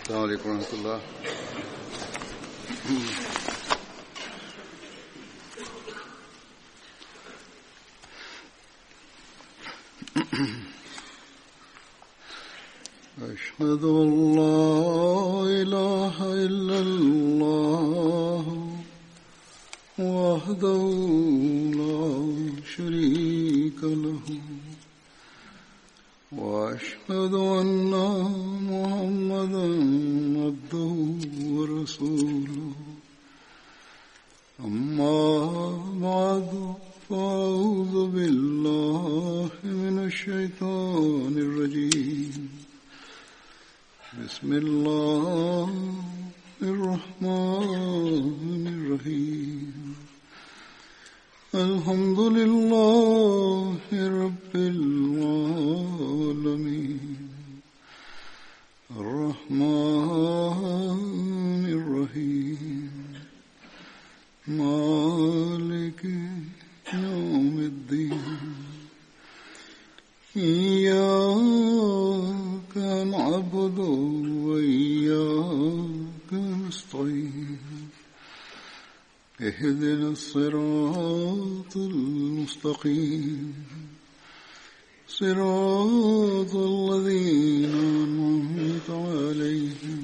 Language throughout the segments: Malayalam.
السلام عليكم ورحمة الله. أشهد أن لا إله إلا الله وحده لا شريك له وأشهد أن محمدا عبده ورسوله أما بعد فأعوذ بالله من الشيطان الرجيم بسم الله الرحمن الرحيم الحمد لله رب العالمين الرحمن الرحيم مالك يوم الدين إياك نعبد وإياك نستعين اهدنا الصراط المستقيم صراط الذين أنعمت عليهم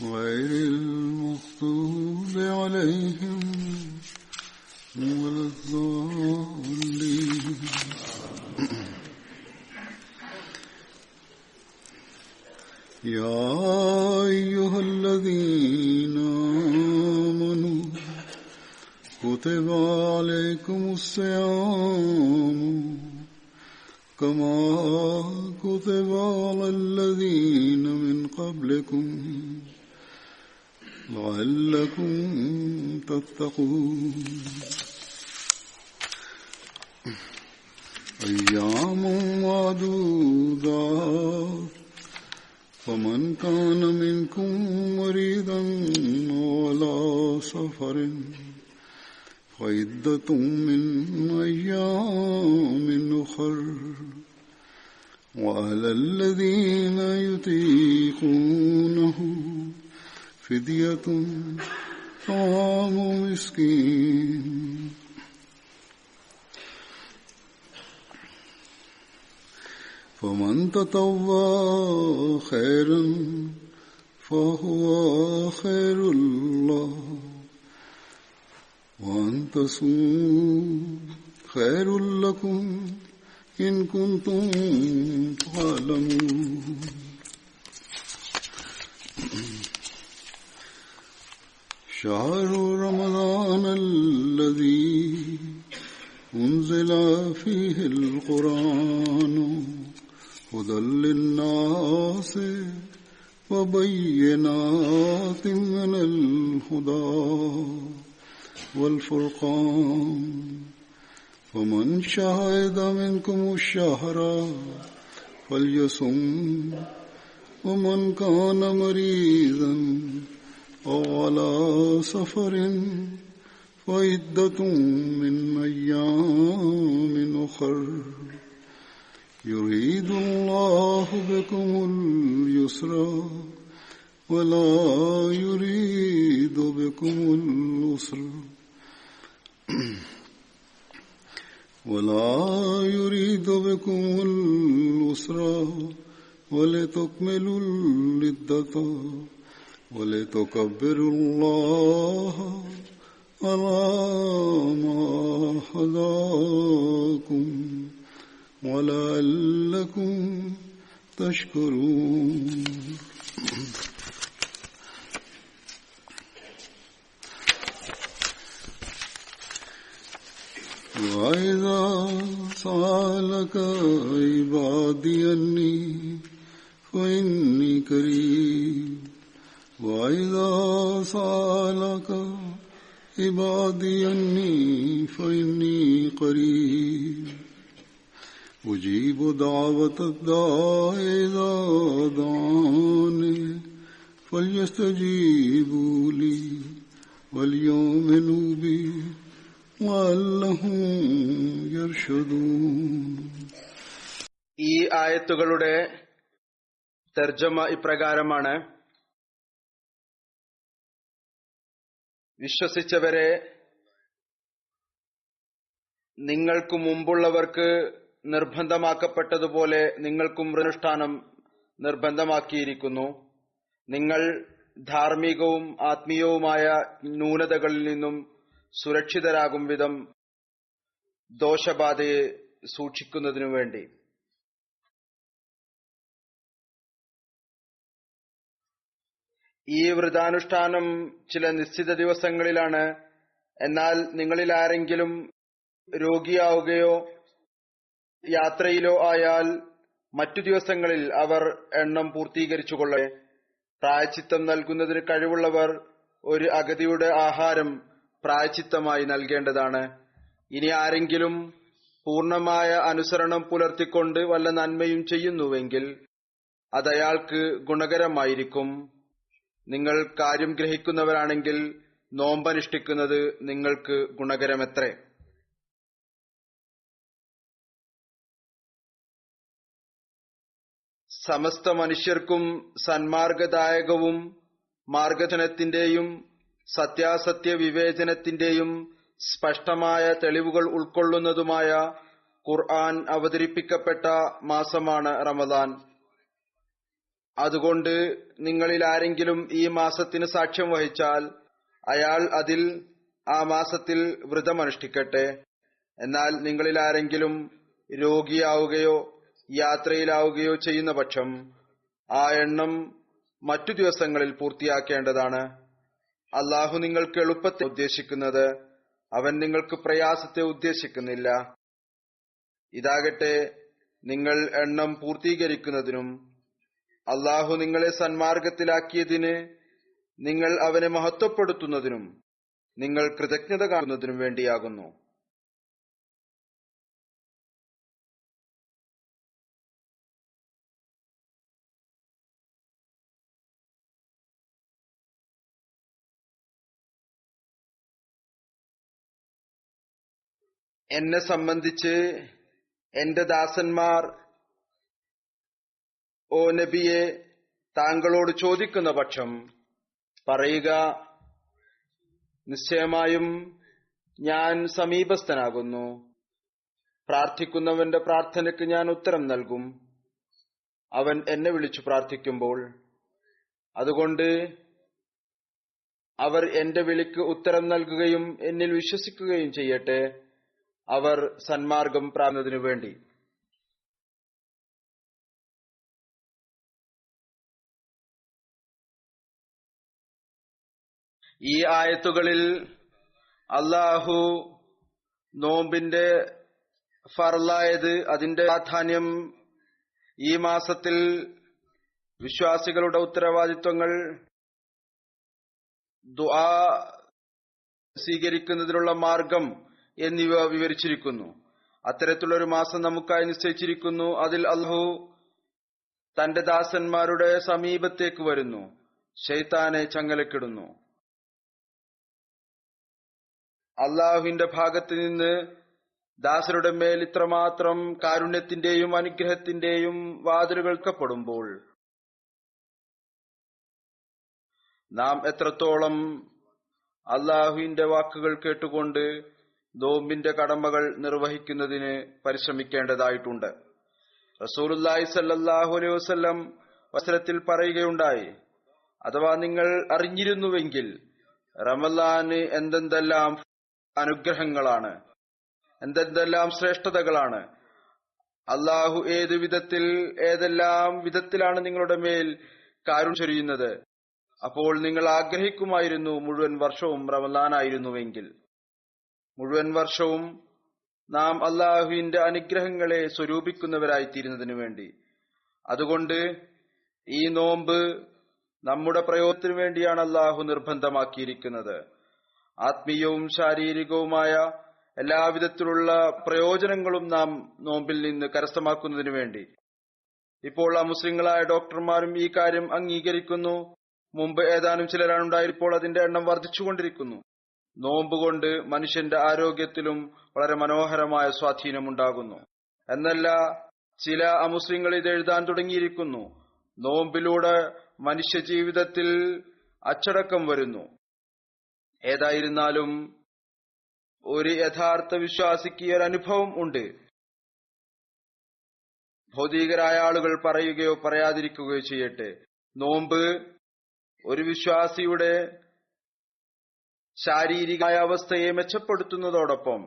غير المغضوب عليهم ولا الضالين. يا أيها الذين آمنوا كتب عليكم الصيام كما كتب على الذين من قبلكم لعلكم تتقون. أيام معدودات فمن كان منكم مريضا وعلى سفر فعدة من أيام أخر وعلى الذين يطيقونه فدية طعام مسكين فمن تطوع خيرا فهو خير له وأن تصوموا خير لكم إن كنتم تعلمون. شهر رمضان الذي أنزل فيه القرآن هدى للناس وبينات من الهدى والفرقان فمن شهد منكم الشهر فليصم ومن كان مريضا أو على سفر فعدة من أيام أخر يريد الله بكم اليسر ولا يريد بكم العسر ولا يريد بكم العسر ولتكملوا العدة ولتكبروا الله على ما هداكم ولعلكم تشكرون. وإذا سألك عبادي أني فإني قريب وإذا سألك عبادي أني فإني قريب أجيب دعوة الداع إذا دعاني فليستجيبوا لي وليؤمنوا بي لعلهم يرشدون. ഈ ആയത്തുകളുടെ തർജമ ഇപ്രകാരമാണ്: വിശ്വസിച്ചവരെ, നിങ്ങൾക്ക് മുമ്പുള്ളവർക്ക് നിർബന്ധമാക്കപ്പെട്ടതുപോലെ നിങ്ങൾക്കും വ്രതാനുഷ്ഠാനം നിർബന്ധമാക്കിയിരിക്കുന്നു. നിങ്ങൾ ധാർമ്മികവും ആത്മീയവുമായ ന്യൂനതകളിൽ നിന്നും സുരക്ഷിതരാകും വിധം ദോഷബാധയെ സൂക്ഷിക്കുന്നതിനു വേണ്ടി. ഈ വ്രതാനുഷ്ഠാനം ചില നിശ്ചിത ദിവസങ്ങളിലാണ്. എന്നാൽ നിങ്ങളിൽ ആരെങ്കിലും രോഗിയാവുകയോ യാത്രയിലോ ആയാൽ മറ്റു ദിവസങ്ങളിൽ അവർ എണ്ണം പൂർത്തീകരിച്ചുകൊള്ളട്ടെ. പ്രായശ്ചിത്തം നൽകുന്നതിന് കഴിവുള്ളവർ ഒരു അഗതിയുടെ ആഹാരം പ്രായശ്ചിത്തമായി നൽകേണ്ടതാണ്. ഇനി ആരെങ്കിലും പൂർണ്ണമായ അനുസരണം പുലർത്തിക്കൊണ്ട് വല്ല നന്മയും ചെയ്യുന്നുവെങ്കിൽ അത് അയാൾക്ക് ഗുണകരമായിരിക്കും. നിങ്ങൾ കാര്യം ഗ്രഹിക്കുന്നവരാണെങ്കിൽ നോമ്പനുഷ്ഠിക്കുന്നത് നിങ്ങൾക്ക് ഗുണകരമത്രേ. സമസ്ത മനുഷ്യർക്കും സന്മാർഗദായകവും മാർഗദർശനത്തിന്റെയും സത്യാസത്യ വിവേചനത്തിന്റെയും സ്പഷ്ടമായ തെളിവുകൾ ഉൾക്കൊള്ളുന്നതുമായ ഖുർആൻ അവതരിപ്പിക്കപ്പെട്ട മാസമാണ് റമദാൻ. അതുകൊണ്ട് നിങ്ങളിൽ ആരെങ്കിലും ഈ മാസത്തിന് സാക്ഷ്യം വഹിച്ചാൽ അയാൾ ആ മാസത്തിൽ വ്രതമനുഷ്ഠിക്കട്ടെ. എന്നാൽ നിങ്ങളിൽ ആരെങ്കിലും രോഗിയാവുകയോ യാത്രയിലാവുകയോ ചെയ്യുന്ന പക്ഷം ആ എണ്ണം മറ്റു ദിവസങ്ങളിൽ പൂർത്തിയാക്കേണ്ടതാണ്. അള്ളാഹു നിങ്ങൾക്ക് എളുപ്പത്തെ ഉദ്ദേശിക്കുന്നത്, അവൻ നിങ്ങൾക്ക് പ്രയാസത്തെ ഉദ്ദേശിക്കുന്നില്ല. ഇതാകട്ടെ, നിങ്ങൾ എണ്ണം പൂർത്തീകരിക്കുന്നതിനും അള്ളാഹു നിങ്ങളെ സന്മാർഗത്തിലാക്കിയതിന് നിങ്ങൾ അവനെ മഹത്വപ്പെടുത്തുന്നതിനും നിങ്ങൾ കൃതജ്ഞത കാണുന്നതിനും വേണ്ടിയാകുന്നു. എന്നെ സംബന്ധിച്ച് എന്റെ ദാസന്മാർ, ഓ നബിയെ, താങ്കളോട് ചോദിക്കുന്ന പക്ഷം പറയുക, നിശ്ചയമായും ഞാൻ സമീപസ്ഥനാകുന്നു. പ്രാർത്ഥിക്കുന്നവന്റെ പ്രാർത്ഥനയ്ക്ക് ഞാൻ ഉത്തരം നൽകും, അവൻ എന്നെ വിളിച്ചു പ്രാർത്ഥിക്കുമ്പോൾ. അതുകൊണ്ട് അവർ എന്റെ വിളിക്ക് ഉത്തരം നൽകുകയും എന്നിൽ വിശ്വസിക്കുകയും ചെയ്യട്ടെ, അവർ സന്മാർഗം പ്രാപിക്കുന്നതിനു വേണ്ടി. ഈ ആയത്തുകളിൽ അള്ളാഹു നോമ്പിന്റെ ഫർളായത്, അതിന്റെ പ്രാധാന്യം, ഈ മാസത്തിൽ വിശ്വാസികളുടെ ഉത്തരവാദിത്വങ്ങൾ, ദുആ സ്വീകരിക്കുന്നതിനുള്ള മാർഗം എന്നിവ വിവരിച്ചിരിക്കുന്നു. അത്തരത്തിലുള്ള ഒരു മാസം നമുക്കായി നിശ്ചയിച്ചിരിക്കുന്നു. അതിൽ അല്ലാഹു തന്റെ ദാസന്മാരുടെ സമീപത്തേക്ക് വരുന്നു, ശൈത്താനെ ചങ്ങലക്കിടുന്നു. അള്ളാഹുവിന്റെ ഭാഗത്ത് നിന്ന് ദാസരുടെ മേൽ ഇത്രമാത്രം കാരുണ്യത്തിന്റെയും അനുഗ്രഹത്തിന്റെയും വാതിലുകൾ തുറക്കപ്പെടുമ്പോൾ നാം എത്രത്തോളം അള്ളാഹുവിന്റെ വാക്കുകൾ കേട്ടുകൊണ്ട് നോമ്പിന്റെ കടമകൾ നിർവഹിക്കുന്നതിന് പരിശ്രമിക്കേണ്ടതായിട്ടുണ്ട്. റസൂലുള്ളാഹി സ്വല്ലല്ലാഹു അലൈഹി വസല്ലം വസനത്തിൽ പറയുകയുണ്ടായി, അഥവാ നിങ്ങൾ അറിഞ്ഞിരുന്നുവെങ്കിൽ റമളാന് എന്തെന്തെല്ലാം അനുഗ്രഹങ്ങളാണ്, എന്തെന്തെല്ലാം ശ്രേഷ്ഠതകളാണ്, അള്ളാഹു ഏതെല്ലാം വിധത്തിലാണ് നിങ്ങളുടെ മേൽ കാരുണ്യം ചൊരിയുന്നത്. അപ്പോൾ നിങ്ങൾ ആഗ്രഹിക്കുമായിരുന്നു മുഴുവൻ വർഷവും റമളാനായിരുന്നുവെങ്കിൽ. മുഴുവൻ വർഷവും നാം അള്ളാഹുവിന്റെ അനുഗ്രഹങ്ങളെ സ്വരൂപിക്കുന്നവരായിത്തീരുന്നതിനു വേണ്ടി. അതുകൊണ്ട് ഈ നോമ്പ് നമ്മുടെ പ്രയോജനത്തിനു വേണ്ടിയാണ് അള്ളാഹു നിർബന്ധമാക്കിയിരിക്കുന്നത്. ആത്മീയവും ശാരീരികവുമായ എല്ലാവിധത്തിലുള്ള പ്രയോജനങ്ങളും നാം നോമ്പിൽ നിന്ന് കരസ്ഥമാക്കുന്നതിനു വേണ്ടി. ഇപ്പോൾ അമുസ്ലിങ്ങളായ ഡോക്ടർമാരും ഈ കാര്യം അംഗീകരിക്കുന്നു. മുമ്പ് ഏതാനും ചിലരാണുണ്ടായിരിപ്പോൾ അതിന്റെ എണ്ണം വർദ്ധിച്ചുകൊണ്ടിരിക്കുന്നു. നോമ്പ് കൊണ്ട് മനുഷ്യന്റെ ആരോഗ്യത്തിലും വളരെ മനോഹരമായ സ്വാധീനമുണ്ടാകുന്നു. എന്നല്ല, ചില അമുസ്ലിങ്ങൾ ഇത് എഴുതാൻ തുടങ്ങിയിരിക്കുന്നു. നോമ്പിലൂടെ മനുഷ്യജീവിതത്തിൽ അച്ചടക്കം വരുന്നു. ഏതായിരുന്നാലും ഒരു യഥാർത്ഥ വിശ്വാസിക്ക് ഒരു അനുഭവം ഉണ്ട്. ഭൗതികരായ ആളുകൾ പറയുകയോ പറയാതിരിക്കുകയോ ചെയ്യട്ടെ, നോമ്പ് ഒരു വിശ്വാസിയുടെ ശാരീരികമായ അവസ്ഥയെ മെച്ചപ്പെടുത്തുന്നതോടൊപ്പം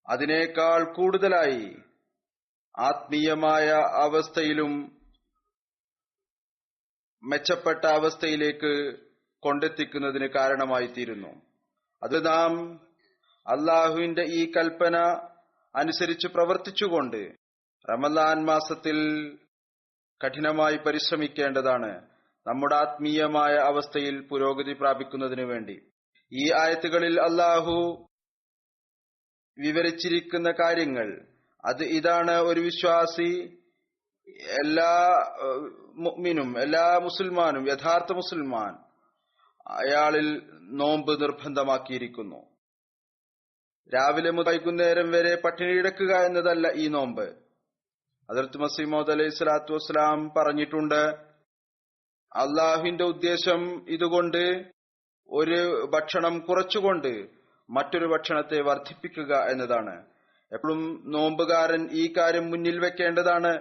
അതിനേക്കാൾ കൂടുതലായി ആത്മീയമായ അവസ്ഥയിലും മെച്ചപ്പെട്ട അവസ്ഥയിലേക്ക് കൊണ്ടെത്തിക്കുന്നതിന് കാരണമായി തീരുന്നു. അത് നാം അള്ളാഹുവിന്റെ ഈ കൽപ്പന അനുസരിച്ച് പ്രവർത്തിച്ചുകൊണ്ട് റമദാൻ മാസത്തിൽ കഠിനമായി പരിശ്രമിക്കേണ്ടതാണ്, നമ്മുടെ ആത്മീയമായ അവസ്ഥയിൽ പുരോഗതി പ്രാപിക്കുന്നതിന് വേണ്ടി. ഈ ആയത്തുകളിൽ അള്ളാഹു വിവരിച്ചിരിക്കുന്ന കാര്യങ്ങൾ അത് ഇതാണ്: ഒരു വിശ്വാസി, എല്ലാ മുഅ്മിനും, എല്ലാ മുസൽമാനും, യഥാർത്ഥ മുസൽമാൻ, അയാളിൽ നോമ്പ് നിർബന്ധമാക്കിയിരിക്കുന്നു. രാവിലെ മുതൽ വൈകുന്നേരം വരെ പട്ടിണി കിടക്കുക എന്നതല്ല ഈ നോമ്പ്. ഹദ്റത്ത് മസീഹ് മൗഊദ് അലൈഹി സ്വലാത്തു വസ്സലാം പറഞ്ഞിട്ടുണ്ട്, അള്ളാഹുവിന്റെ ഉദ്ദേശം ഇതുകൊണ്ട് ഒരു ഭക്ഷണം കുറച്ചുകൊണ്ട് മറ്റൊരു ഭക്ഷണത്തെ വർദ്ധിപ്പിക്കുക എന്നതാണ്. എപ്പോഴും നോമ്പുകാരൻ ഈ കാര്യം മുന്നിൽ വെക്കേണ്ടതാണ്.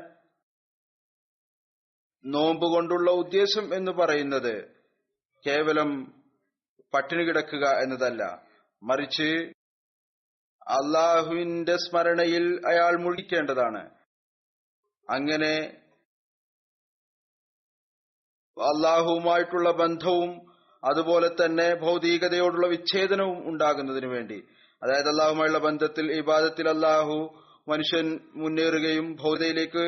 നോമ്പ് കൊണ്ടുള്ള ഉദ്ദേശം എന്ന് പറയുന്നത് കേവലം പട്ടിണി കിടക്കുക എന്നതല്ല, മറിച്ച് അള്ളാഹുവിന്റെ സ്മരണയിൽ അയാൾ മുഴുകിക്കേണ്ടതാണ്. അങ്ങനെ അള്ളാഹുവുമായിട്ടുള്ള ബന്ധവും അതുപോലെ തന്നെ ഭൗതികതയോടുള്ള വിച്ഛേദനവും ഉണ്ടാകുന്നതിന് വേണ്ടി, അതായത് അള്ളാഹുമായുള്ള ബന്ധത്തിൽ, ഇബാദത്തിൽ അള്ളാഹു മനുഷ്യൻ മുന്നേറുകയും ഭൗതികയിലേക്ക്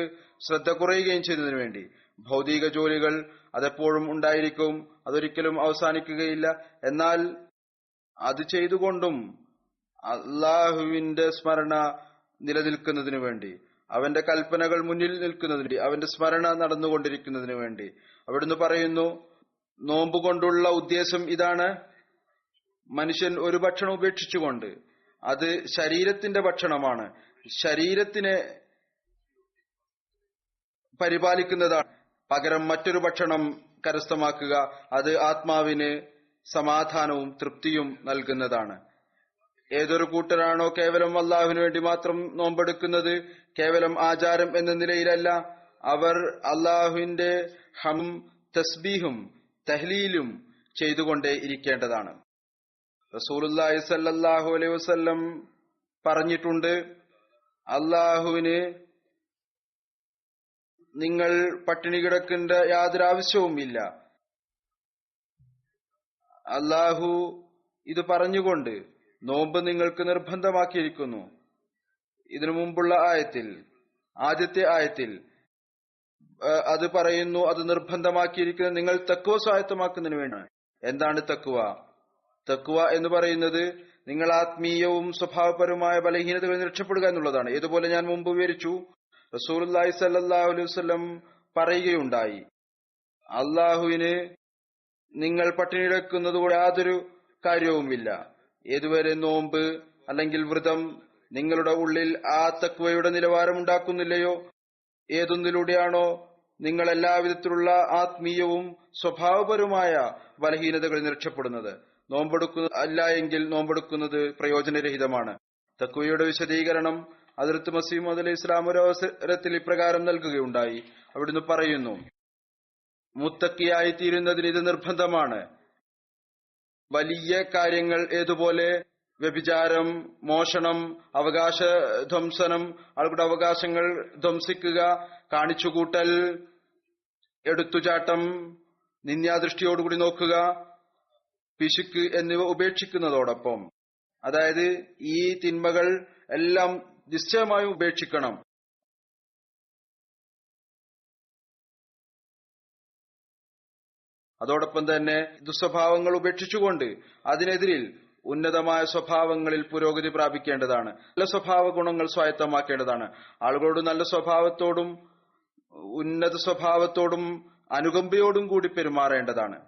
ശ്രദ്ധ കുറയുകയും ചെയ്യുന്നതിന് വേണ്ടി. ഭൗതിക ജോലികൾ അതെപ്പോഴും ഉണ്ടായിരിക്കും, അതൊരിക്കലും അവസാനിക്കുകയില്ല. എന്നാൽ അത് ചെയ്തുകൊണ്ടും അള്ളാഹുവിന്റെ സ്മരണ നിലനിൽക്കുന്നതിന് വേണ്ടി, അവന്റെ കൽപ്പനകൾ മുന്നിൽ നിൽക്കുന്നതിന് വേണ്ടി, അവന്റെ സ്മരണ നടന്നുകൊണ്ടിരിക്കുന്നതിന് വേണ്ടി അവിടുന്ന് പറയുന്നു, നോമ്പ് കൊണ്ടുള്ള ഉദ്ദേശം ഇതാണ്: മനുഷ്യൻ ഒരു ഭക്ഷണം ഉപേക്ഷിച്ചുകൊണ്ട്, അത് ശരീരത്തിന്റെ ഭക്ഷണമാണ്, ശരീരത്തിനെ പരിപാലിക്കുന്നതാണ്, പകരം മറ്റൊരു ഭക്ഷണം കരസ്ഥമാക്കുക, അത് ആത്മാവിന് സമാധാനവും തൃപ്തിയും നൽകുന്നതാണ്. ഏതൊരു കൂട്ടരാണോ കേവലം അള്ളാഹുവിന് വേണ്ടി മാത്രം നോമ്പെടുക്കുന്നത്, കേവലം ആചാരം എന്ന നിലയിലല്ല, അവർ അള്ളാഹുവിന്റെ ഹം, തസ്ബീഹും തഹ്ലീലും ചെയ്തുകൊണ്ടേ ഇരിക്കേണ്ടതാണ്. റസൂലുള്ളാഹി സ്വല്ലല്ലാഹു അലൈഹി വസല്ലം പറഞ്ഞിട്ടുണ്ട്, അള്ളാഹുവിന് നിങ്ങൾ പട്ടിണി കിടക്കേണ്ട യാതൊരു ആവശ്യവുമില്ല. അള്ളാഹു ഇത് പറഞ്ഞുകൊണ്ട് നോമ്പ് നിങ്ങൾക്ക് നിർബന്ധമാക്കിയിരിക്കുന്നു. ഇതിനു മുമ്പുള്ള ആയത്തിൽ, ആദ്യത്തെ ആയത്തിൽ അത് പറയുന്നു, അത് നിർബന്ധമാക്കിയിരിക്കുന്നത് നിങ്ങൾ തഖ്വ സ്വായത്തമാക്കുന്നതിന് വേണ്ടിയാണ്. എന്താണ് തഖ്വ? തഖ്വ എന്ന് പറയുന്നത് നിങ്ങൾ ആത്മീയവും സ്വഭാവപരമായ ബലഹീനതകളിൽ രക്ഷപ്പെടുക എന്നുള്ളതാണ്. ഇതുപോലെ ഞാൻ മുമ്പ് വിവരിച്ചു, റസൂലുള്ളാഹി സ്വല്ലല്ലാഹു അലൈഹി വസല്ലം പറയുകയുണ്ടായി, അള്ളാഹുവിന് നിങ്ങൾ പട്ടിണി കിടക്കുന്നത് കൊണ്ട് യാതൊരു കാര്യവുമില്ല. ഏതുവരെ നോമ്പ് അല്ലെങ്കിൽ വ്രതം നിങ്ങളുടെ ഉള്ളിൽ ആ തഖ്വയുടെ നിലവാരം ഉണ്ടാക്കുന്നില്ലയോ, ഏതൊന്നിലൂടെയാണോ നിങ്ങൾ എല്ലാവിധത്തിലുള്ള ആത്മീയവും സ്വഭാവപരമായ ബലഹീനതകളിൽ രക്ഷപ്പെടുന്നത്, നോമ്പെടുക്കുന്ന അല്ല എങ്കിൽ നോമ്പെടുക്കുന്നത് പ്രയോജനരഹിതമാണ്. തഖ്വയുടെ വിശദീകരണം ഹദ്റത്ത് മസീഹ് മൗഊദ് അലൈഹി ഇസ്ലാം ഒരു അവസരത്തിൽ ഇപ്രകാരം നൽകുകയുണ്ടായി. അവിടുന്ന് പറയുന്നു, മുത്തക്കിയായി തീരുന്നതിന് ഇത് നിർബന്ധമാണ്. വലിയ കാര്യങ്ങൾ ഏതുപോലെ വ്യഭിചാരം, മോഷണം, അവകാശ ധ്വംസനം, ആളുകളുടെ അവകാശങ്ങൾ ധ്വംസിക്കുക, കാണിച്ചുകൂട്ടൽ, എടുത്തുചാട്ടം, നിന്യാദൃഷ്ടിയോടുകൂടി നോക്കുക, പിശുക്ക് എന്നിവ ഉപേക്ഷിക്കുന്നതോടൊപ്പം, അതായത് ഈ തിന്മകൾ എല്ലാം നിശ്ചയമായും ഉപേക്ഷിക്കണം. അതോടൊപ്പം തന്നെ ദുസ്വഭാവങ്ങൾ ഉപേക്ഷിച്ചുകൊണ്ട് അതിനെതിരിൽ ഉന്നതമായ സ്വഭാവങ്ങളിൽ പുരോഗതി പ്രാപിക്കേണ്ടതാണ്. നല്ല സ്വഭാവ ഗുണങ്ങൾ സ്വായത്തമാക്കേണ്ടതാണ്. ആളുകളോട് നല്ല സ്വഭാവത്തോടും ഉന്നത സ്വഭാവത്തോടും അനുകമ്പയോടും കൂടി പെരുമാറേണ്ടതാണ്.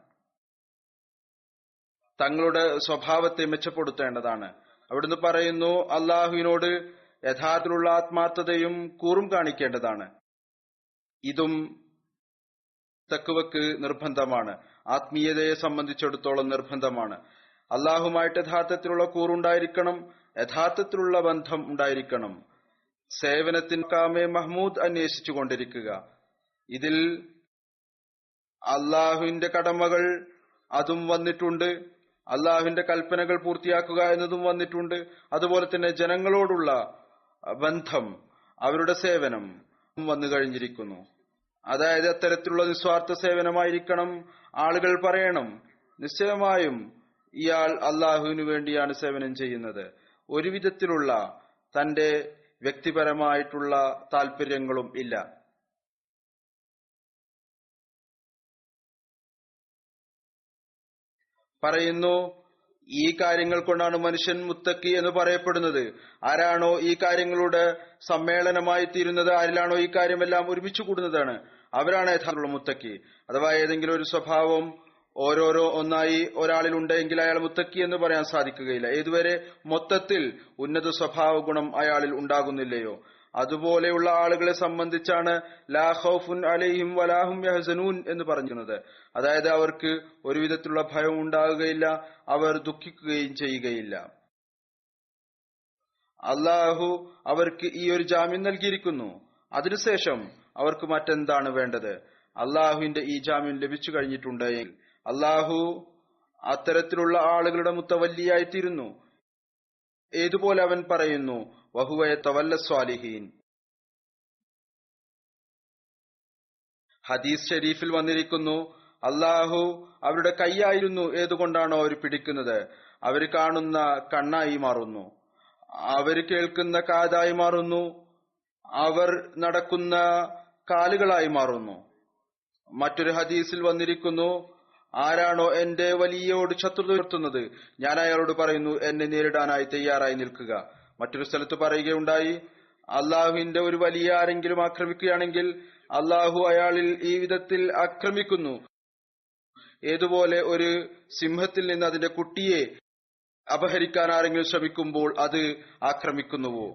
തങ്ങളുടെ സ്വഭാവത്തെ മെച്ചപ്പെടുത്തേണ്ടതാണ്. അവിടുന്ന് പറയുന്നു, അള്ളാഹുവിനോട് യഥാർത്ഥത്തിലുള്ള ആത്മാർത്ഥതയും കൂറും കാണിക്കേണ്ടതാണ്. ഇതും തഖ്വക്ക് നിർബന്ധമാണ്. ആത്മീയതയെ സംബന്ധിച്ചിടത്തോളം നിർബന്ധമാണ്. അള്ളാഹുമായിട്ട് യഥാർത്ഥത്തിലുള്ള കൂറുണ്ടായിരിക്കണം, യഥാർത്ഥത്തിലുള്ള ബന്ധം ഉണ്ടായിരിക്കണം. സേവനത്തിന് കാമെ മഹ്മൂദ് അന്വേഷിച്ചു കൊണ്ടിരിക്കുക. ഇതിൽ അള്ളാഹുവിന്റെ കടമകൾ അതും വന്നിട്ടുണ്ട്, അള്ളാഹുവിന്റെ കൽപ്പനകൾ പൂർത്തിയാക്കുക എന്നതും വന്നിട്ടുണ്ട്. അതുപോലെ തന്നെ ജനങ്ങളോടുള്ള ബന്ധം, അവരുടെ സേവനം വന്നു കഴിഞ്ഞിരിക്കുന്നു. അതായത് അത്തരത്തിലുള്ള നിസ്വാർത്ഥ സേവനമായിരിക്കണം. ആളുകൾ പറയണം, നിശ്ചയമായും ഇയാൾ അള്ളാഹുവിനു വേണ്ടിയാണ് സേവനം ചെയ്യുന്നത്. ഒരു വിധത്തിലുള്ള തന്റെ വ്യക്തിപരമായിട്ടുള്ള താല്പര്യങ്ങളും ഇല്ല. പറയുന്നു, ഈ കാര്യങ്ങൾ കൊണ്ടാണ് മനുഷ്യൻ മുത്തക്കി എന്ന് പറയപ്പെടുന്നത്. ആരാണോ ഈ കാര്യങ്ങളുടെ സമ്മേളനമായി തീരുന്നത്, ആരിലാണോ ഈ കാര്യമെല്ലാം ഒരുമിച്ച് കൂടുന്നതാണ്, അവരാണ് യഥാർത്ഥമുള്ള മുത്തക്കി. അഥവാ ഏതെങ്കിലും ഒരു സ്വഭാവം ഓരോരോ ഒന്നായി ഒരാളിൽ ഉണ്ടെങ്കിൽ അയാൾ മുത്തക്കി എന്ന് പറയാൻ സാധിക്കുകയില്ല. ഏതുവരെ മൊത്തത്തിൽ ഉന്നത സ്വഭാവ ഗുണം അയാളിൽ ഉണ്ടാകുന്നില്ലയോ. അതുപോലെയുള്ള ആളുകളെ സംബന്ധിച്ചാണ് ലാ ഖൗഫുൻ അലൈഹിം വലാഹും യഹ്സനൂൻ എന്ന് പറഞ്ഞിരുന്നത്. അതായത് അവർക്ക് ഒരു വിധത്തിലുള്ള ഭയം ഉണ്ടാകുകയില്ല, അവർ ദുഃഖിക്കുകയും ചെയ്യുകയില്ല. അള്ളാഹു അവർക്ക് ഈ ഒരു ജാമ്യം നൽകിയിരിക്കുന്നു. അതിനുശേഷം അവർക്ക് മറ്റെന്താണ് വേണ്ടത്? അള്ളാഹുവിന്റെ ഈ ജാമ്യം ലഭിച്ചു കഴിഞ്ഞിട്ടുണ്ടെങ്കിൽ അള്ളാഹു അത്തരത്തിലുള്ള ആളുകളുടെ മുത്തവല്ലിയായിത്തീരുന്നു. ഏതുപോലെ അവൻ പറയുന്നു, വഹുവ യതവല്ല സ്വാലിഹീൻ. ഹദീസ് ഷരീഫിൽ വന്നിരിക്കുന്നു, അള്ളാഹു അവരുടെ കൈയായിരുന്നു ഏതുകൊണ്ടാണോ അവർ പിടിക്കുന്നത്, അവർ കാണുന്ന കണ്ണായി മാറുന്നു, അവർ കേൾക്കുന്ന കാതായി മാറുന്നു, അവർ നടക്കുന്ന കാലുകളായി മാറുന്നു. മറ്റൊരു ഹദീസിൽ വന്നിരിക്കുന്നു, ആരാണോ എന്റെ വലിയോട് ശത്രുത ഉയർത്തുന്നത്, ഞാൻ അയാളോട് പറയുന്നു എന്നെ നേരിടാനായി തയ്യാറായി നിൽക്കുക. മറ്റൊരു സ്ഥലത്ത് പറയുകയുണ്ടായി, അള്ളാഹുവിന്റെ ഒരു വലിയ ആരെങ്കിലും ആക്രമിക്കുകയാണെങ്കിൽ അള്ളാഹു അയാളിൽ ഈ വിധത്തിൽ ആക്രമിക്കുന്നു, ഏതുപോലെ ഒരു സിംഹത്തിൽ നിന്ന് അതിന്റെ കുട്ടിയെ അപഹരിക്കാൻ ആരെങ്കിലും ശ്രമിക്കുമ്പോൾ അത് ആക്രമിക്കുന്നുവോ.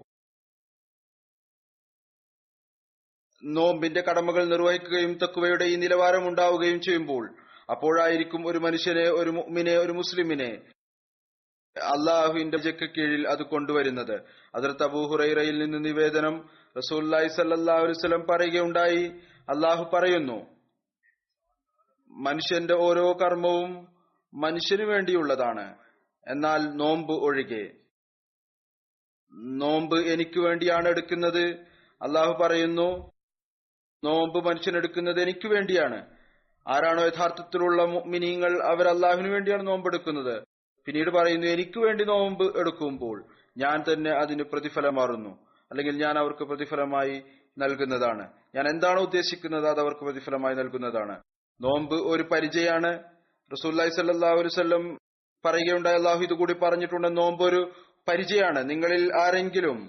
നോമ്പിന്റെ കടമകൾ നിർവഹിക്കുകയും തഖ്വയുടെ ഈ നിലവാരം ഉണ്ടാവുകയും ചെയ്യുമ്പോൾ അപ്പോഴായിരിക്കും ഒരു മനുഷ്യനെ, ഒരു മുഅ്മിനെ, ഒരു മുസ്ലിമിനെ അള്ളാഹുവിന്റെ ജക്ക് കീഴിൽ അത് കൊണ്ടുവരുന്നത്. ഹദ്റത്ത് അബൂ ഹുറൈറയിൽ നിന്ന് നിവേദനം, റസൂലുള്ളാഹി സ്വല്ലല്ലാഹു അലൈഹി വസല്ലം പറയുകയുണ്ടായി, അള്ളാഹു പറയുന്നു, മനുഷ്യന്റെ ഓരോ കർമ്മവും മനുഷ്യന് വേണ്ടിയുള്ളതാണ്, എന്നാൽ നോമ്പ് ഒഴികെ. നോമ്പ് എനിക്ക് വേണ്ടിയാണ് എടുക്കുന്നത്. അള്ളാഹു പറയുന്നു, നോമ്പ് മനുഷ്യൻ എടുക്കുന്നത് എനിക്ക് വേണ്ടിയാണ്. ആരാണോ യഥാർത്ഥത്തിലുള്ള മുഅ്മിനീങ്ങൾ, അവർ അള്ളാഹുവിന് വേണ്ടിയാണ് നോമ്പെടുക്കുന്നത്. പിന്നീട് പറയുന്നു, എനിക്ക് വേണ്ടി നോമ്പ് എടുക്കുമ്പോൾ ഞാൻ തന്നെ അതിന് പ്രതിഫലമാറുന്നു, അല്ലെങ്കിൽ ഞാൻ അവർക്ക് പ്രതിഫലമായി നൽകുന്നതാണ്. ഞാൻ എന്താണോ ഉദ്ദേശിക്കുന്നത് അത് അവർക്ക് പ്രതിഫലമായി നൽകുന്നതാണ്. നോമ്പ് ഒരു പരിചയാണ്. റസൂലുള്ളാഹി സ്വല്ലല്ലാഹു അലൈഹി വസല്ലം പറയുകയുണ്ടായി, അള്ളാഹു ഇതുകൂടി പറഞ്ഞിട്ടുണ്ട്, നോമ്പ് ഒരു പരിചയാണ്. നിങ്ങളിൽ ആരെങ്കിലും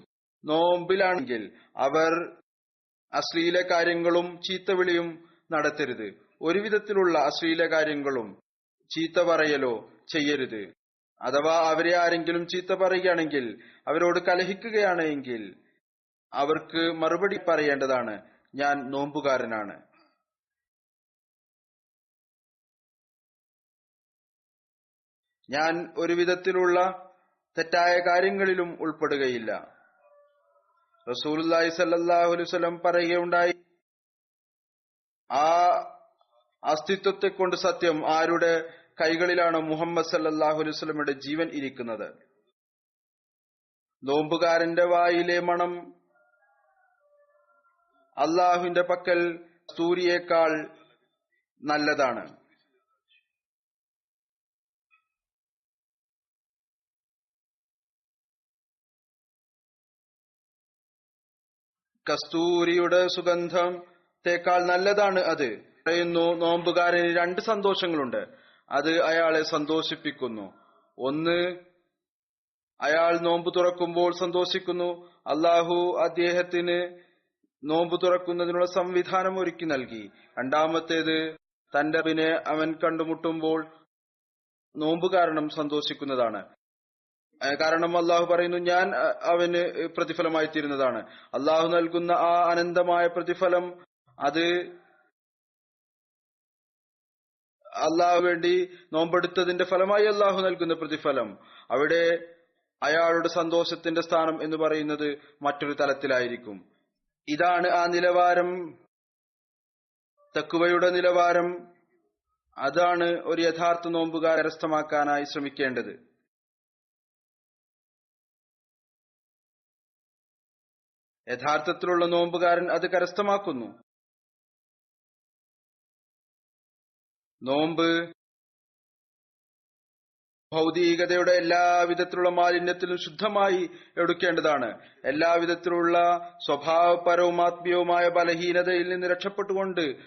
നോമ്പിലാണെങ്കിൽ അവർ അശ്ലീല കാര്യങ്ങളും ചീത്തവിളിയും നടത്തരുത്. ഒരു വിധത്തിലുള്ള അശ്ലീല കാര്യങ്ങളും ചീത്ത പറയലോ ചെയ്യരുത്. അഥവാ അവരെ ആരെങ്കിലും ചീത്ത പറയുകയാണെങ്കിൽ, അവരോട് കലഹിക്കുകയാണെങ്കിൽ അവർക്ക് മറുപടി പറയേണ്ടതാണ്, ഞാൻ നോമ്പുകാരനാണ്. ഞാൻ ഒരു വിധത്തിലുള്ള തെറ്റായ കാര്യങ്ങളിലും ഉൾപ്പെടുകയില്ല. റസൂലുള്ളാഹി സ്വല്ലല്ലാഹു അലൈഹി വസല്ലം പറയുകയുണ്ടായി, ആ അസ്തിത്വത്തെ കൊണ്ട് സത്യം, ആരുടെ കൈകളിലാണ് മുഹമ്മദ് സല്ലല്ലാഹു അലൈഹി വസല്ലമയുടെ ജീവൻ ഇരിക്കുന്നത്. നോമ്പുകാരന്റെ വായിലെ മണം അള്ളാഹുവിന്റെ പക്കൽ കസ്തൂരിയേക്കാൾ നല്ലതാണ്. കസ്തൂരിയുടെ സുഗന്ധത്തെക്കാൾ നല്ലതാണ് അത്. പറയുന്നു, നോമ്പുകാരന് രണ്ട് സന്തോഷങ്ങളുണ്ട്, അത് അയാളെ സന്തോഷിപ്പിക്കുന്നു. ഒന്ന്, അയാൾ നോമ്പ് തുറക്കുമ്പോൾ സന്തോഷിക്കുന്നു, അള്ളാഹു അദ്ദേഹത്തിന് നോമ്പ് തുറക്കുന്നതിനുള്ള സംവിധാനം ഒരുക്കി നൽകി. രണ്ടാമത്തേത്, തന്റെ റബ്ബിനെ അവൻ കണ്ടുമുട്ടുമ്പോൾ നോമ്പ് കാരണം സന്തോഷിക്കുന്നതാണ്. കാരണം അള്ളാഹു പറയുന്നു, ഞാൻ അവന് പ്രതിഫലമായി തീരുന്നതാണ്. അള്ളാഹു നൽകുന്ന ആ അനന്തമായ പ്രതിഫലം അത് അള്ളാഹു വേണ്ടി നോമ്പെടുത്തതിന്റെ ഫലമായി അള്ളാഹു നൽകുന്ന പ്രതിഫലം. അവിടെ അയാളുടെ സന്തോഷത്തിന്റെ സ്ഥാനം എന്ന് പറയുന്നത് മറ്റൊരു തലത്തിലായിരിക്കും. ഇതാണ് ആ നിലവാരം, തഖ്വയുടെ നിലവാരം. അതാണ് ഒരു യഥാർത്ഥ നോമ്പുകാരൻ കരസ്ഥമാക്കാനായി ശ്രമിക്കേണ്ടത്. യഥാർത്ഥത്തിലുള്ള നോമ്പുകാരൻ അത് കരസ്ഥമാക്കുന്നു. നോമ്പ് ഭൗതികതയുടെ എല്ലാവിധത്തിലുള്ള മാലിന്യത്തിലും ശുദ്ധമായി എടുക്കേണ്ടതാണ്. എല്ലാവിധത്തിലുള്ള സ്വഭാവപരവും ആത്മീയവുമായ ബലഹീനതയിൽ നിന്ന് രക്ഷപ്പെട്ടുകൊണ്ട്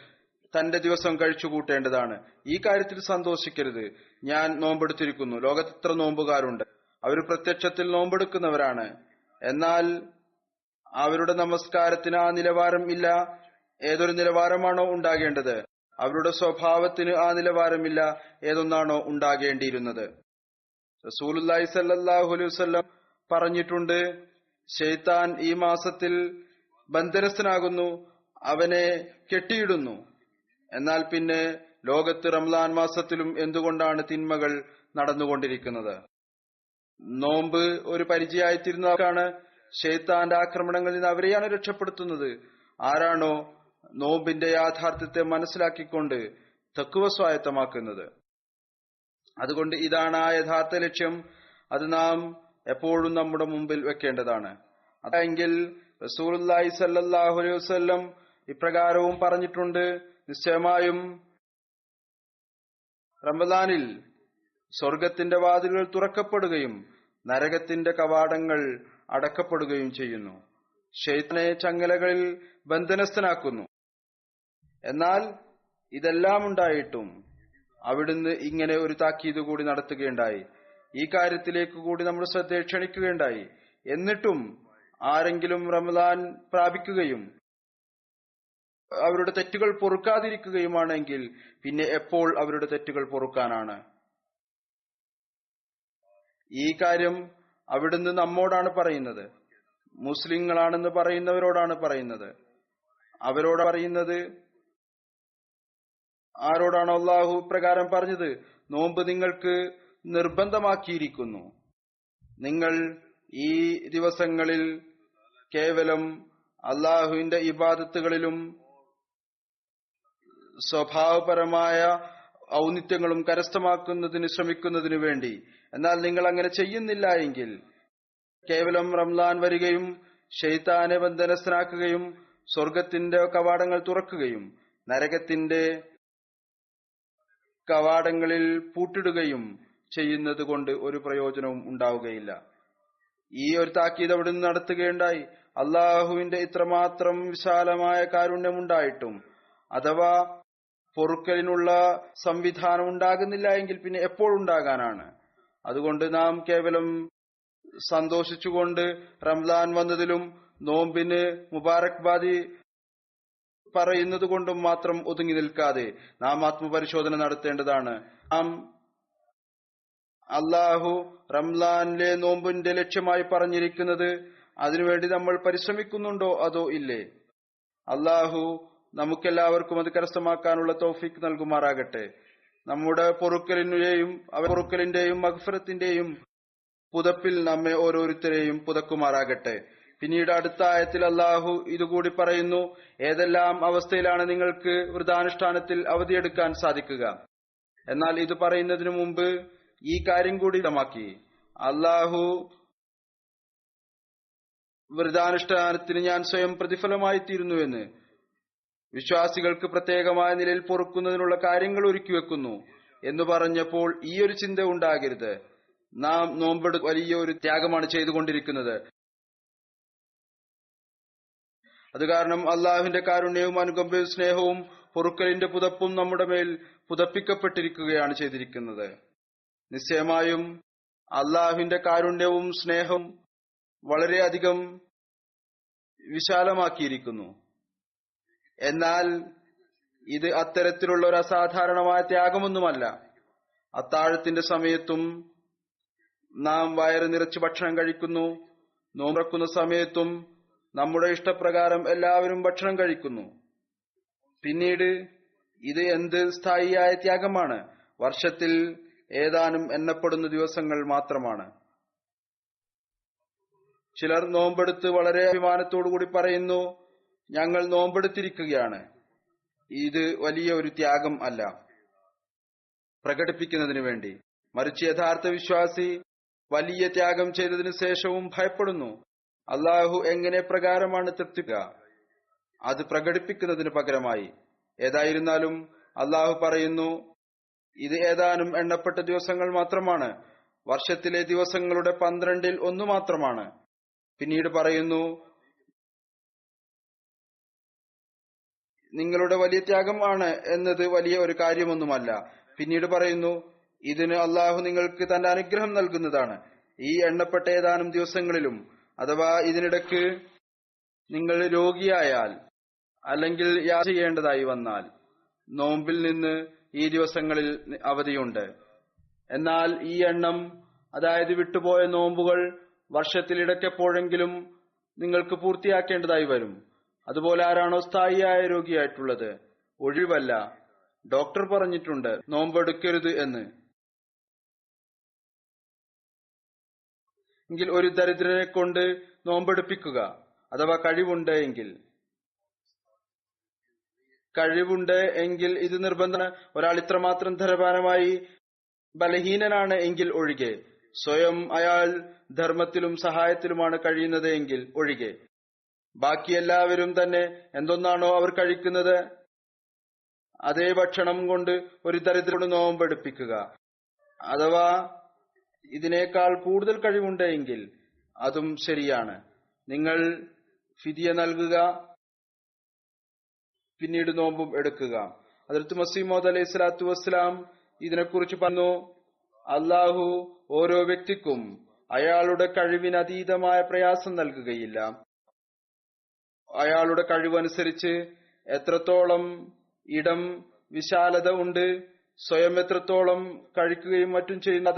തന്റെ ദിവസം കഴിച്ചു കൂട്ടേണ്ടതാണ്. ഈ കാര്യത്തിൽ സന്തോഷിക്കരുത്. ഞാൻ നോമ്പെടുത്തിരിക്കുന്നു. ലോകത്ത് എത്ര നോമ്പുകാരുണ്ട്. അവർ പ്രത്യക്ഷത്തിൽ നോമ്പെടുക്കുന്നവരാണ്. എന്നാൽ അവരുടെ നമസ്കാരത്തിന് ആ നിലവാരം ഇല്ല. ഏതൊരു നിലവാരമാണോ ഉണ്ടാകേണ്ടത്, അവരുടെ സ്വഭാവത്തിന് ആ നിലവാരമില്ല. ഏതൊന്നാണോ ഉണ്ടാകേണ്ടിയിരുന്നത്. റസൂലുള്ളാഹി സ്വല്ലല്ലാഹു അലൈഹി വസല്ലം പറഞ്ഞിട്ടുണ്ട്, ശൈത്താൻ ഈ മാസത്തിൽ ബന്ധനസ്ഥനാകുന്നു, അവനെ കെട്ടിയിടുന്നു. എന്നാൽ പിന്നെ ലോകത്ത് റംസാൻ മാസത്തിലും എന്തുകൊണ്ടാണ് തിന്മകൾ നടന്നുകൊണ്ടിരിക്കുന്നത്? നോമ്പ് ഒരു പരിചയമായിത്തീരുന്നവർക്കാണ് ശൈത്താന്റെ ആക്രമണങ്ങളിൽ നിന്ന് അവരെയാണ് രക്ഷപ്പെടുത്തുന്നത്. ആരാണോ നോമ്പിന്റെ യാഥാർത്ഥ്യത്തെ മനസ്സിലാക്കിക്കൊണ്ട് തഖ്വ സ്വായത്തമാക്കുന്നത്. അതുകൊണ്ട് ഇതാണ് ആ യഥാർത്ഥ ലക്ഷ്യം. അത് നാം എപ്പോഴും നമ്മുടെ മുമ്പിൽ വെക്കേണ്ടതാണ്. അതെങ്കിൽ റസൂലുള്ളാഹി സ്വല്ലല്ലാഹു അലൈഹി വസല്ലം ഇപ്രകാരവും പറഞ്ഞിട്ടുണ്ട്, നിശ്ചയമായും റമദാനിൽ സ്വർഗത്തിന്റെ വാതിലുകൾ തുറക്കപ്പെടുകയും നരകത്തിന്റെ കവാടങ്ങൾ അടക്കപ്പെടുകയും ചെയ്യുന്നു. ശൈത്താനെ ചങ്ങലകളിൽ ബന്ധനസ്ഥനാക്കുന്നു. എന്നാൽ ഇതെല്ലാം ഉണ്ടായിട്ടും അവിടുന്ന് ഇങ്ങനെ ഒരു താക്കീത് കൂടി നടത്തുകയുണ്ടായി. ഈ കാര്യത്തിലേക്ക് കൂടി നമ്മൾ ശ്രദ്ധ ക്ഷണിക്കുകയുണ്ടായി. എന്നിട്ടും ആരെങ്കിലും റമദാൻ പ്രാപിക്കുകയും അവരുടെ തെറ്റുകൾ പൊറുക്കാതിരിക്കുകയുമാണെങ്കിൽ പിന്നെ എപ്പോൾ അവരുടെ തെറ്റുകൾ പൊറുക്കാനാണ്? ഈ കാര്യം അവിടുന്ന് നമ്മോടാണ് പറയുന്നത്. മുസ്ലിങ്ങളാണെന്ന് പറയുന്നവരോടാണ് പറയുന്നത്. അവരോട് പറയുന്നത് ആരോടാണ്? അള്ളാഹു പ്രകാരം പറഞ്ഞത്, നോമ്പ് നിങ്ങൾക്ക് നിർബന്ധമാക്കിയിരിക്കുന്നു. നിങ്ങൾ ഈ ദിവസങ്ങളിൽ കേവലം അള്ളാഹുവിന്റെ ഇബാദത്തുകളിലും സ്വഭാവപരമായ ഔന്നിത്യങ്ങളും കരസ്ഥമാക്കുന്നതിന് ശ്രമിക്കുന്നതിനു വേണ്ടി. എന്നാൽ നിങ്ങൾ അങ്ങനെ ചെയ്യുന്നില്ല എങ്കിൽ കേവലം റംസാൻ വരികയും ശൈത്താനെ ബന്ധനസ്ഥനാക്കുകയും സ്വർഗത്തിന്റെ കവാടങ്ങൾ തുറക്കുകയും നരകത്തിന്റെ കവാടങ്ങളിൽ പൂട്ടിടുകയും ചെയ്യുന്നത് കൊണ്ട് ഒരു പ്രയോജനവും ഉണ്ടാവുകയില്ല. ഈ ഒരു താക്കീത് അവിടുന്ന് നടത്തുകയുണ്ടായി. അള്ളാഹുവിന്റെ ഇത്രമാത്രം വിശാലമായ കാരുണ്യമുണ്ടായിട്ടും അഥവാ പൊറുക്കലിനുള്ള സംവിധാനം ഉണ്ടാകുന്നില്ല എങ്കിൽ പിന്നെ എപ്പോഴുണ്ടാകാനാണ്? അതുകൊണ്ട് നാം കേവലം സന്തോഷിച്ചുകൊണ്ട് റംസാൻ വന്നതിലും നോമ്പിന് മുബാറക്ബാദി പറയുന്നത് കൊണ്ടും മാത്രം ഒതുങ്ങി നിൽക്കാതെ നാം ആത്മപരിശോധന നടത്തേണ്ടതാണ്. നാം അള്ളാഹു റംസാനിലെ നോമ്പിന്റെ ലക്ഷ്യമായി പറഞ്ഞിരിക്കുന്നത് അതിനുവേണ്ടി നമ്മൾ പരിശ്രമിക്കുന്നുണ്ടോ അതോ ഇല്ലേ? അള്ളാഹു നമുക്കെല്ലാവർക്കും അത് കരസ്ഥമാക്കാനുള്ള തൗഫീഖ് നൽകുമാറാകട്ടെ. നമ്മുടെ പൊറുക്കലിന്റെയും മഗ്ഫിറത്തിന്റെയും പുതപ്പിൽ നമ്മെ ഓരോരുത്തരെയും പുതക്കുമാറാകട്ടെ. പിന്നീട് അടുത്ത ആയത്തിൽ അള്ളാഹു ഇതുകൂടി പറയുന്നു, ഏതെല്ലാം അവസ്ഥയിലാണ് നിങ്ങൾക്ക് വ്രതാനുഷ്ഠാനത്തിൽ അവധിയെടുക്കാൻ സാധിക്കുക. എന്നാൽ ഇത് പറയുന്നതിനു മുമ്പ് ഈ കാര്യം കൂടി വ്യക്തമാക്കി. അള്ളാഹു വ്രതാനുഷ്ഠാനത്തിന് ഞാൻ സ്വയം പ്രതിഫലമായി തീരുന്നുവെന്ന് വിശ്വാസികൾക്ക് പ്രത്യേകമായ നിലയിൽ പൊറുക്കുന്നതിനുള്ള കാര്യങ്ങൾ ഒരുക്കി വെക്കുന്നു എന്ന് പറഞ്ഞപ്പോൾ ഈ ഒരു ചിന്ത ഉണ്ടാകരുത്. നാം നോമ്പെടുത്ത് വലിയ ഒരു ത്യാഗമാണ് ചെയ്തുകൊണ്ടിരിക്കുന്നത്. അത് കാരണം അള്ളാഹുവിന്റെ കാരുണ്യവും അനുകമ്പയും സ്നേഹവും പൊറുക്കലിന്റെ പുതപ്പും നമ്മുടെ മേൽ പുതപ്പിക്കപ്പെട്ടിരിക്കുകയാണ് ചെയ്തിരിക്കുന്നത്. നിശ്ചയമായും അള്ളാഹുവിന്റെ കാരുണ്യവും സ്നേഹവും വളരെയധികം വിശാലമാക്കിയിരിക്കുന്നു. എന്നാൽ ഇത് അത്തരത്തിലുള്ള ഒരു അസാധാരണമായ ത്യാഗമൊന്നുമല്ല. അത്താഴത്തിന്റെ സമയത്തും നാം വയറ് നിറച്ച് ഭക്ഷണം കഴിക്കുന്നു. നോമ്പുറക്കുന്ന സമയത്തും നമ്മുടെ ഇഷ്ടപ്രകാരം എല്ലാവരും ഭക്ഷണം കഴിക്കുന്നു. പിന്നീട് ഇത് എന്ത് സ്ഥായിയായ ത്യാഗമാണ്. വർഷത്തിൽ ഏതാനും എണ്ണപ്പെടുന്ന ദിവസങ്ങൾ മാത്രമാണ്. ചിലർ നോമ്പെടുത്ത് വളരെ അഭിമാനത്തോടുകൂടി പറയുന്നു, ഞങ്ങൾ നോമ്പെടുത്തിരിക്കുകയാണ്. ഇത് വലിയ ഒരു ത്യാഗം അല്ല പ്രകടിപ്പിക്കുന്നതിന് വേണ്ടി. മറിച്ച് യഥാർത്ഥ വിശ്വാസി വലിയ ത്യാഗം ചെയ്തതിനു ശേഷവും ഭയപ്പെടുന്നു. അള്ളാഹു എങ്ങനെ പ്രകാരമാണ് തൃപ്തിക്കുക, അത് പ്രകടിപ്പിക്കുന്നതിന് പകരമായി. ഏതായിരുന്നാലും അള്ളാഹു പറയുന്നു, ഇത് ഏതാനും എണ്ണപ്പെട്ട ദിവസങ്ങൾ മാത്രമാണ്. വർഷത്തിലെ ദിവസങ്ങളുടെ 12-ൽ 1 മാത്രമാണ്. പിന്നീട് പറയുന്നു, നിങ്ങളുടെ വലിയ ത്യാഗം ആണ് എന്നത് വലിയ ഒരു കാര്യമൊന്നുമല്ല. പിന്നീട് പറയുന്നു, ഇതിന് അള്ളാഹു നിങ്ങൾക്ക് തന്റെ അനുഗ്രഹം നൽകുന്നതാണ്. ഈ എണ്ണപ്പെട്ട ഏതാനും ദിവസങ്ങളിലും അഥവാ ഇതിനിടയ്ക്ക് നിങ്ങൾ രോഗിയായാൽ അല്ലെങ്കിൽ യാത്ര ചെയ്യേണ്ടതായി വന്നാൽ നോമ്പിൽ നിന്ന് ഈ ദിവസങ്ങളിൽ അവധിയുണ്ട്. എന്നാൽ ഈ എണ്ണം, അതായത് വിട്ടുപോയ നോമ്പുകൾ വർഷത്തിലിടയ്ക്കെപ്പോഴെങ്കിലും നിങ്ങൾക്ക് പൂർത്തിയാക്കേണ്ടതായി വരും. അതുപോലെ ആരാണോ സ്ഥായിയായ രോഗിയായിട്ടുള്ളത്, ഒഴിവല്ല, ഡോക്ടർ പറഞ്ഞിട്ടുണ്ട് നോമ്പെടുക്കരുത് എന്ന്, എങ്കിൽ ഒരു ദരിദ്രനെ കൊണ്ട് നോമ്പെടുപ്പിക്കുക. അഥവാ കഴിവുണ്ട് എങ്കിൽ ഇത് നിർബന്ധമാണ്. ഒരാൾ ഇത്രമാത്രം ധനവാനായി ബലഹീനനാണ് എങ്കിൽ ഒഴികെ, സ്വയം അയാൾ ധർമ്മത്തിലും സഹായത്തിലുമാണ് കഴിയുന്നത് എങ്കിൽ ഒഴികെ, ബാക്കി എല്ലാവരും തന്നെ എന്തൊന്നാണോ അവർ കഴിക്കുന്നത് അതേ ഭക്ഷണം കൊണ്ട് ഒരു ദരിദ്രനോട് നോമ്പെടുപ്പിക്കുക. അഥവാ ഇതിനേക്കാൾ കൂടുതൽ കഴിവുണ്ട് എങ്കിൽ അതും ശരിയാണ്. നിങ്ങൾ ഫിദിയ നൽകുക, പിന്നീട് നോമ്പും എടുക്കുക. ഹദ്റത്ത് മസീഹ് മൗഊദ് അലൈഹി സ്വലാത്തു വസ്സലാം ഇതിനെക്കുറിച്ച് പറഞ്ഞു, അള്ളാഹു ഓരോ വ്യക്തിക്കും അയാളുടെ കഴിവിന് അതീതമായ പ്രയാസം നൽകുകയില്ല. അയാളുടെ കഴിവനുസരിച്ച് എത്രത്തോളം ഇടം വിശാലത ഉണ്ട്, സ്വയം എത്രത്തോളം കഴിക്കുകയും മറ്റും ചെയ്യുന്നു,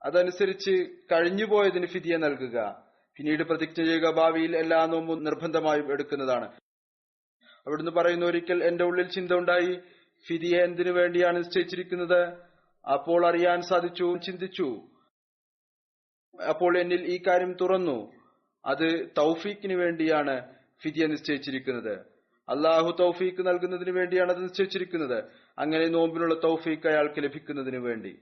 അതനുസരിച്ച് കഴിഞ്ഞുപോയതിന് ഫിദിയ നൽകുക. പിന്നീട് പ്രതിജ്ഞ ചെയ്യുക, ഭാവിയിൽ എല്ലാ നോമ്പും നിർബന്ധമായും എടുക്കുന്നതാണ്. അവിടുന്ന് പറയുന്നു, ഒരിക്കൽ എന്റെ ഉള്ളിൽ ചിന്ത ഉണ്ടായി, ഫിദിയ എന്തിനു വേണ്ടിയാണ് നിശ്ചയിച്ചിരിക്കുന്നത്. അപ്പോൾ അറിയാൻ സാധിച്ചു, ചിന്തിച്ചു. അപ്പോൾ എന്നിൽ ഈ കാര്യം തുറന്നു, അത് തൗഫീഖിന് വേണ്ടിയാണ് ഫിദിയ നിശ്ചയിച്ചിരിക്കുന്നത്. അള്ളാഹു തൗഫീഖ് നൽകുന്നതിന് വേണ്ടിയാണ് അത് നിശ്ചയിച്ചിരിക്കുന്നത്. അങ്ങനെ നോമ്പിനുള്ള തൗഫീഖ് അയാൾക്ക് ലഭിക്കുന്നതിന് വേണ്ടി.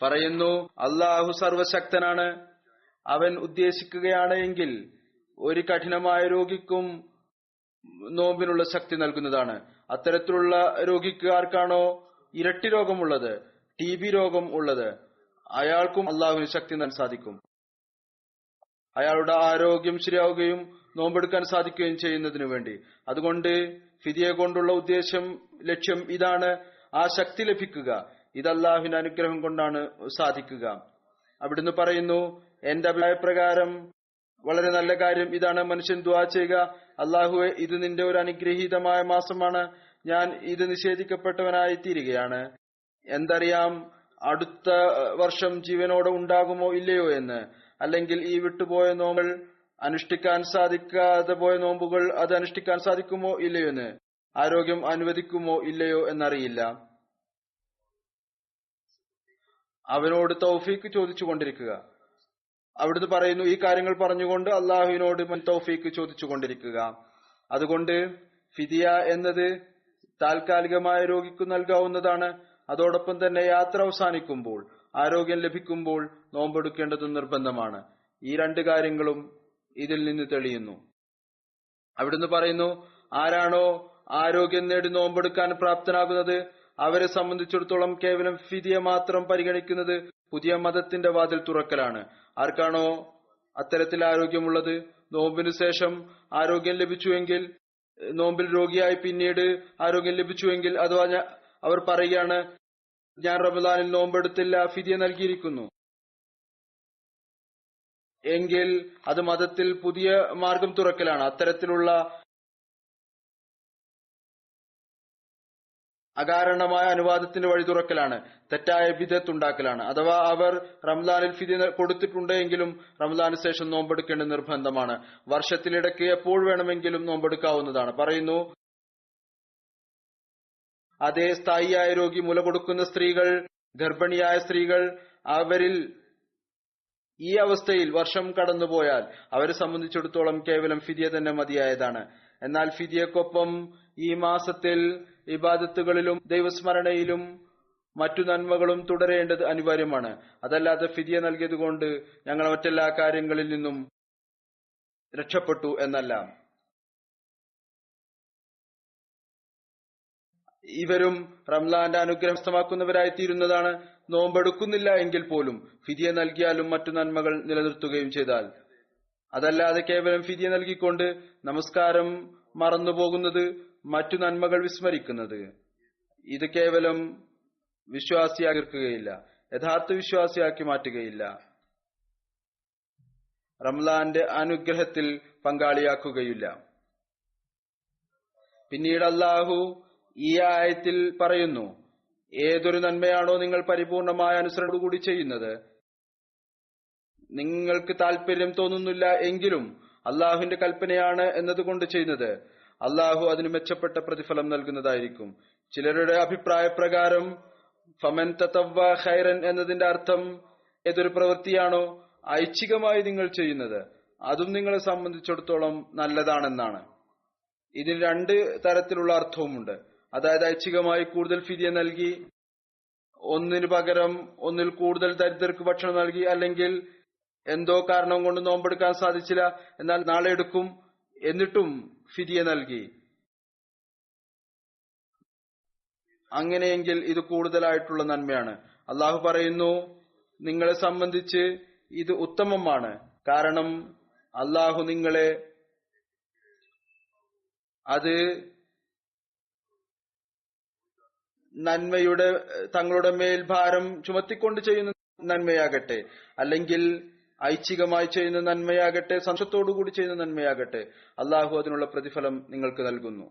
പറയുന്നു, അള്ളാഹു സർവശക്തനാണ്. അവൻ ഉദ്ദേശിക്കുകയാണ് എങ്കിൽ ഒരു കഠിനമായ രോഗിക്കും നോമ്പിനുള്ള ശക്തി നൽകുന്നതാണ്. അത്തരത്തിലുള്ള രോഗിക്ക് ആർക്കാണോ ഇരട്ടി രോഗമുള്ളത്, TB രോഗം ഉള്ളത്, അയാൾക്കും അള്ളാഹുവിന് ശക്തി നൽകാൻ സാധിക്കും. അയാളുടെ ആരോഗ്യം ശരിയാവുകയും നോമ്പെടുക്കാൻ സാധിക്കുകയും ചെയ്യുന്നതിനു വേണ്ടി. അതുകൊണ്ട് ഫിദിയ കൊണ്ടുള്ള ലക്ഷ്യം ഇതാണ്, ആ ശക്തി ലഭിക്കുക. ഇത് അള്ളാഹുവിന്റെ അനുഗ്രഹം കൊണ്ടാണ് സാധിക്കുക. അവിടുന്ന് പറയുന്നു, എന്റെ അഭിപ്രായപ്രകാരം വളരെ നല്ല കാര്യം ഇതാണ്, മനുഷ്യൻ ദുആ ചെയ്യുക, അള്ളാഹുവെ, ഇത് നിന്റെ ഒരു അനുഗ്രഹീതമായ മാസമാണ്, ഞാൻ ഇത് നിഷേധിക്കപ്പെട്ടവനായി തീരുകയാണ്. എന്തറിയാം അടുത്ത വർഷം ജീവനോടെ ഉണ്ടാകുമോ ഇല്ലയോ എന്ന്, അല്ലെങ്കിൽ ഈ വിട്ടുപോയ നോമ്പുകൾ അനുഷ്ഠിക്കാൻ സാധിക്കാതെ പോയ നോമ്പുകൾ അത് അനുഷ്ഠിക്കാൻ സാധിക്കുമോ ഇല്ലയോ എന്ന്, ആരോഗ്യം അനുവദിക്കുമോ ഇല്ലയോ എന്നറിയില്ല. അവനോട് തൗഫീക്ക് ചോദിച്ചു കൊണ്ടിരിക്കുക. അവിടുന്ന് പറയുന്നു, ഈ കാര്യങ്ങൾ പറഞ്ഞുകൊണ്ട് അള്ളാഹുവിനോട് തൗഫീക്ക് ചോദിച്ചു കൊണ്ടിരിക്കുക. അതുകൊണ്ട് ഫിദിയ എന്നത് താൽക്കാലികമായ രോഗിക്ക് നൽകാവുന്നതാണ്. അതോടൊപ്പം തന്നെ യാത്ര അവസാനിക്കുമ്പോൾ, ആരോഗ്യം ലഭിക്കുമ്പോൾ നോമ്പെടുക്കേണ്ടതും നിർബന്ധമാണ്. ഈ 2 കാര്യങ്ങളും ഇതിൽ നിന്ന് തെളിയുന്നു. അവിടുന്ന് പറയുന്നു, ആരാണോ ആരോഗ്യം നേടി നോമ്പെടുക്കാൻ പ്രാപ്തനാകുന്നത് അവരെ സംബന്ധിച്ചിടത്തോളം കേവലം ഫിദിയ മാത്രം പരിഗണിക്കുന്നത് പുതിയ മതത്തിന്റെ വാതിൽ തുറക്കലാണ്. ആർക്കാണോ അത്തരത്തിൽ ആരോഗ്യമുള്ളത്, നോമ്പിനു ശേഷം ആരോഗ്യം ലഭിച്ചുവെങ്കിൽ, നോമ്പിൽ രോഗിയായി പിന്നീട് ആരോഗ്യം ലഭിച്ചുവെങ്കിൽ, അഥവാ അവർ പറയുകയാണ്, ഞാൻ റമദാനിൽ നോമ്പെടുത്തില്ല, ഫിദിയ നൽകിയിരിക്കുന്നു എങ്കിൽ അത് മതത്തിൽ പുതിയ മാർഗം തുറക്കലാണ്. അകാരണമായ അനുവാദത്തിന്റെ വഴി തുറക്കലാണ്, തെറ്റായ ബിദഅത്ത് ഉണ്ടാക്കലാണ്. അഥവാ അവർ റംസാനിൽ ഫിദിയ കൊടുത്തിട്ടുണ്ടെങ്കിലും റംസാന് ശേഷം നോമ്പെടുക്കേണ്ടത് നിർബന്ധമാണ്. വർഷത്തിലിടയ്ക്ക് എപ്പോൾ വേണമെങ്കിലും നോമ്പെടുക്കാവുന്നതാണ്. പറയുന്നു, അതേ സ്ഥായിയായ രോഗി, മുല കൊടുക്കുന്ന സ്ത്രീകൾ, ഗർഭിണിയായ സ്ത്രീകൾ, അവരിൽ ഈ അവസ്ഥയിൽ വർഷം കടന്നുപോയാൽ അവരെ സംബന്ധിച്ചിടത്തോളം കേവലം ഫിദിയ തന്നെ മതിയായതാണ്. എന്നാൽ ഫിദിയക്കൊപ്പം ഈ മാസത്തിൽ ഇബാദത്തുകളിലും ദൈവസ്മരണയിലും മറ്റു നന്മകളും തുടരേണ്ടത് അനിവാര്യമാണ്. അതല്ലാതെ ഫിദിയ നൽകിയതുകൊണ്ട് ഞങ്ങൾ മറ്റെല്ലാ കാര്യങ്ങളിൽ നിന്നും രക്ഷപ്പെട്ടു എന്നല്ല. ഇവരും റംലാന്റെ അനുഗ്രഹം നഷ്ടമാക്കുന്നവരായി തീരുന്നതാണ്. നോമ്പെടുക്കുന്നില്ല എങ്കിൽ പോലും ഫിദിയ നൽകിയാലും മറ്റു നന്മകൾ നിലനിർത്തുകയും ചെയ്താൽ. അതല്ലാതെ കേവലം ഫിദിയ നൽകിക്കൊണ്ട് നമസ്കാരം മറന്നുപോകുന്നത്, മറ്റു നന്മകൾ വിസ്മരിക്കുന്നത്, ഇത് കേവലം വിശ്വാസിയാക്കുകയില്ല, യഥാർത്ഥ വിശ്വാസിയാക്കി മാറ്റുകയില്ല, റംലാന്റെ അനുഗ്രഹത്തിൽ പങ്കാളിയാക്കുകയില്ല. പിന്നീട് അല്ലാഹു ഈ ആയത്തിൽ പറയുന്നു, ഏതൊരു നന്മയാണോ നിങ്ങൾ പരിപൂർണമായ അനുസരണത്തോടുകൂടി ചെയ്യുന്നത്, നിങ്ങൾക്ക് താല്പര്യം തോന്നുന്നില്ല എങ്കിലും അള്ളാഹുവിന്റെ കൽപ്പനയാണ് എന്നതുകൊണ്ട് ചെയ്യുന്നത്, അള്ളാഹു അതിന് മെച്ചപ്പെട്ട പ്രതിഫലം നൽകുന്നതായിരിക്കും. ചിലരുടെ അഭിപ്രായ പ്രകാരം ഫമൻ തതവ്വ ഖൈറൻ എന്നതിന്റെ അർത്ഥം ഏതൊരു പ്രവൃത്തിയാണോ ഐച്ഛികമായി നിങ്ങൾ ചെയ്യുന്നത് അതും നിങ്ങളെ സംബന്ധിച്ചിടത്തോളം നല്ലതാണെന്നാണ്. ഇതിന് രണ്ട് തരത്തിലുള്ള അർത്ഥവുമുണ്ട്. അതായത് ഐച്ഛികമായി കൂടുതൽ ഫിദിയ നൽകി, ഒന്നിനു പകരം ഒന്നിൽ കൂടുതൽ ദരിദ്രർക്ക് ഭക്ഷണം നൽകി, അല്ലെങ്കിൽ എന്തോ കാരണം കൊണ്ട് നോമ്പെടുക്കാൻ സാധിച്ചില്ല, എന്നാൽ നാളെ എടുക്കും എന്നിട്ടും ഫിദിയ നൽകി. അങ്ങനെയെങ്കിൽ ഇത് കൂടുതലായിട്ടുള്ള നന്മയാണ്. അള്ളാഹു പറയുന്നു, നിങ്ങളെ സംബന്ധിച്ച് ഇത് ഉത്തമമാണ്. കാരണം അള്ളാഹു നിങ്ങളെ അത് നന്മയുടെ തങ്ങളുടെ മേൽ ഭാരം ചുമത്തിക്കൊണ്ട് ചെയ്യുന്ന നന്മയാകട്ടെ, അല്ലെങ്കിൽ ഐച്ഛികമായി ചെയ്യുന്ന നന്മയാകട്ടെ, സംശയത്തോടുകൂടി ചെയ്യുന്ന നന്മയാകട്ടെ, അള്ളാഹു അതിനുള്ള പ്രതിഫലം നിങ്ങൾക്ക് നൽകുന്നു.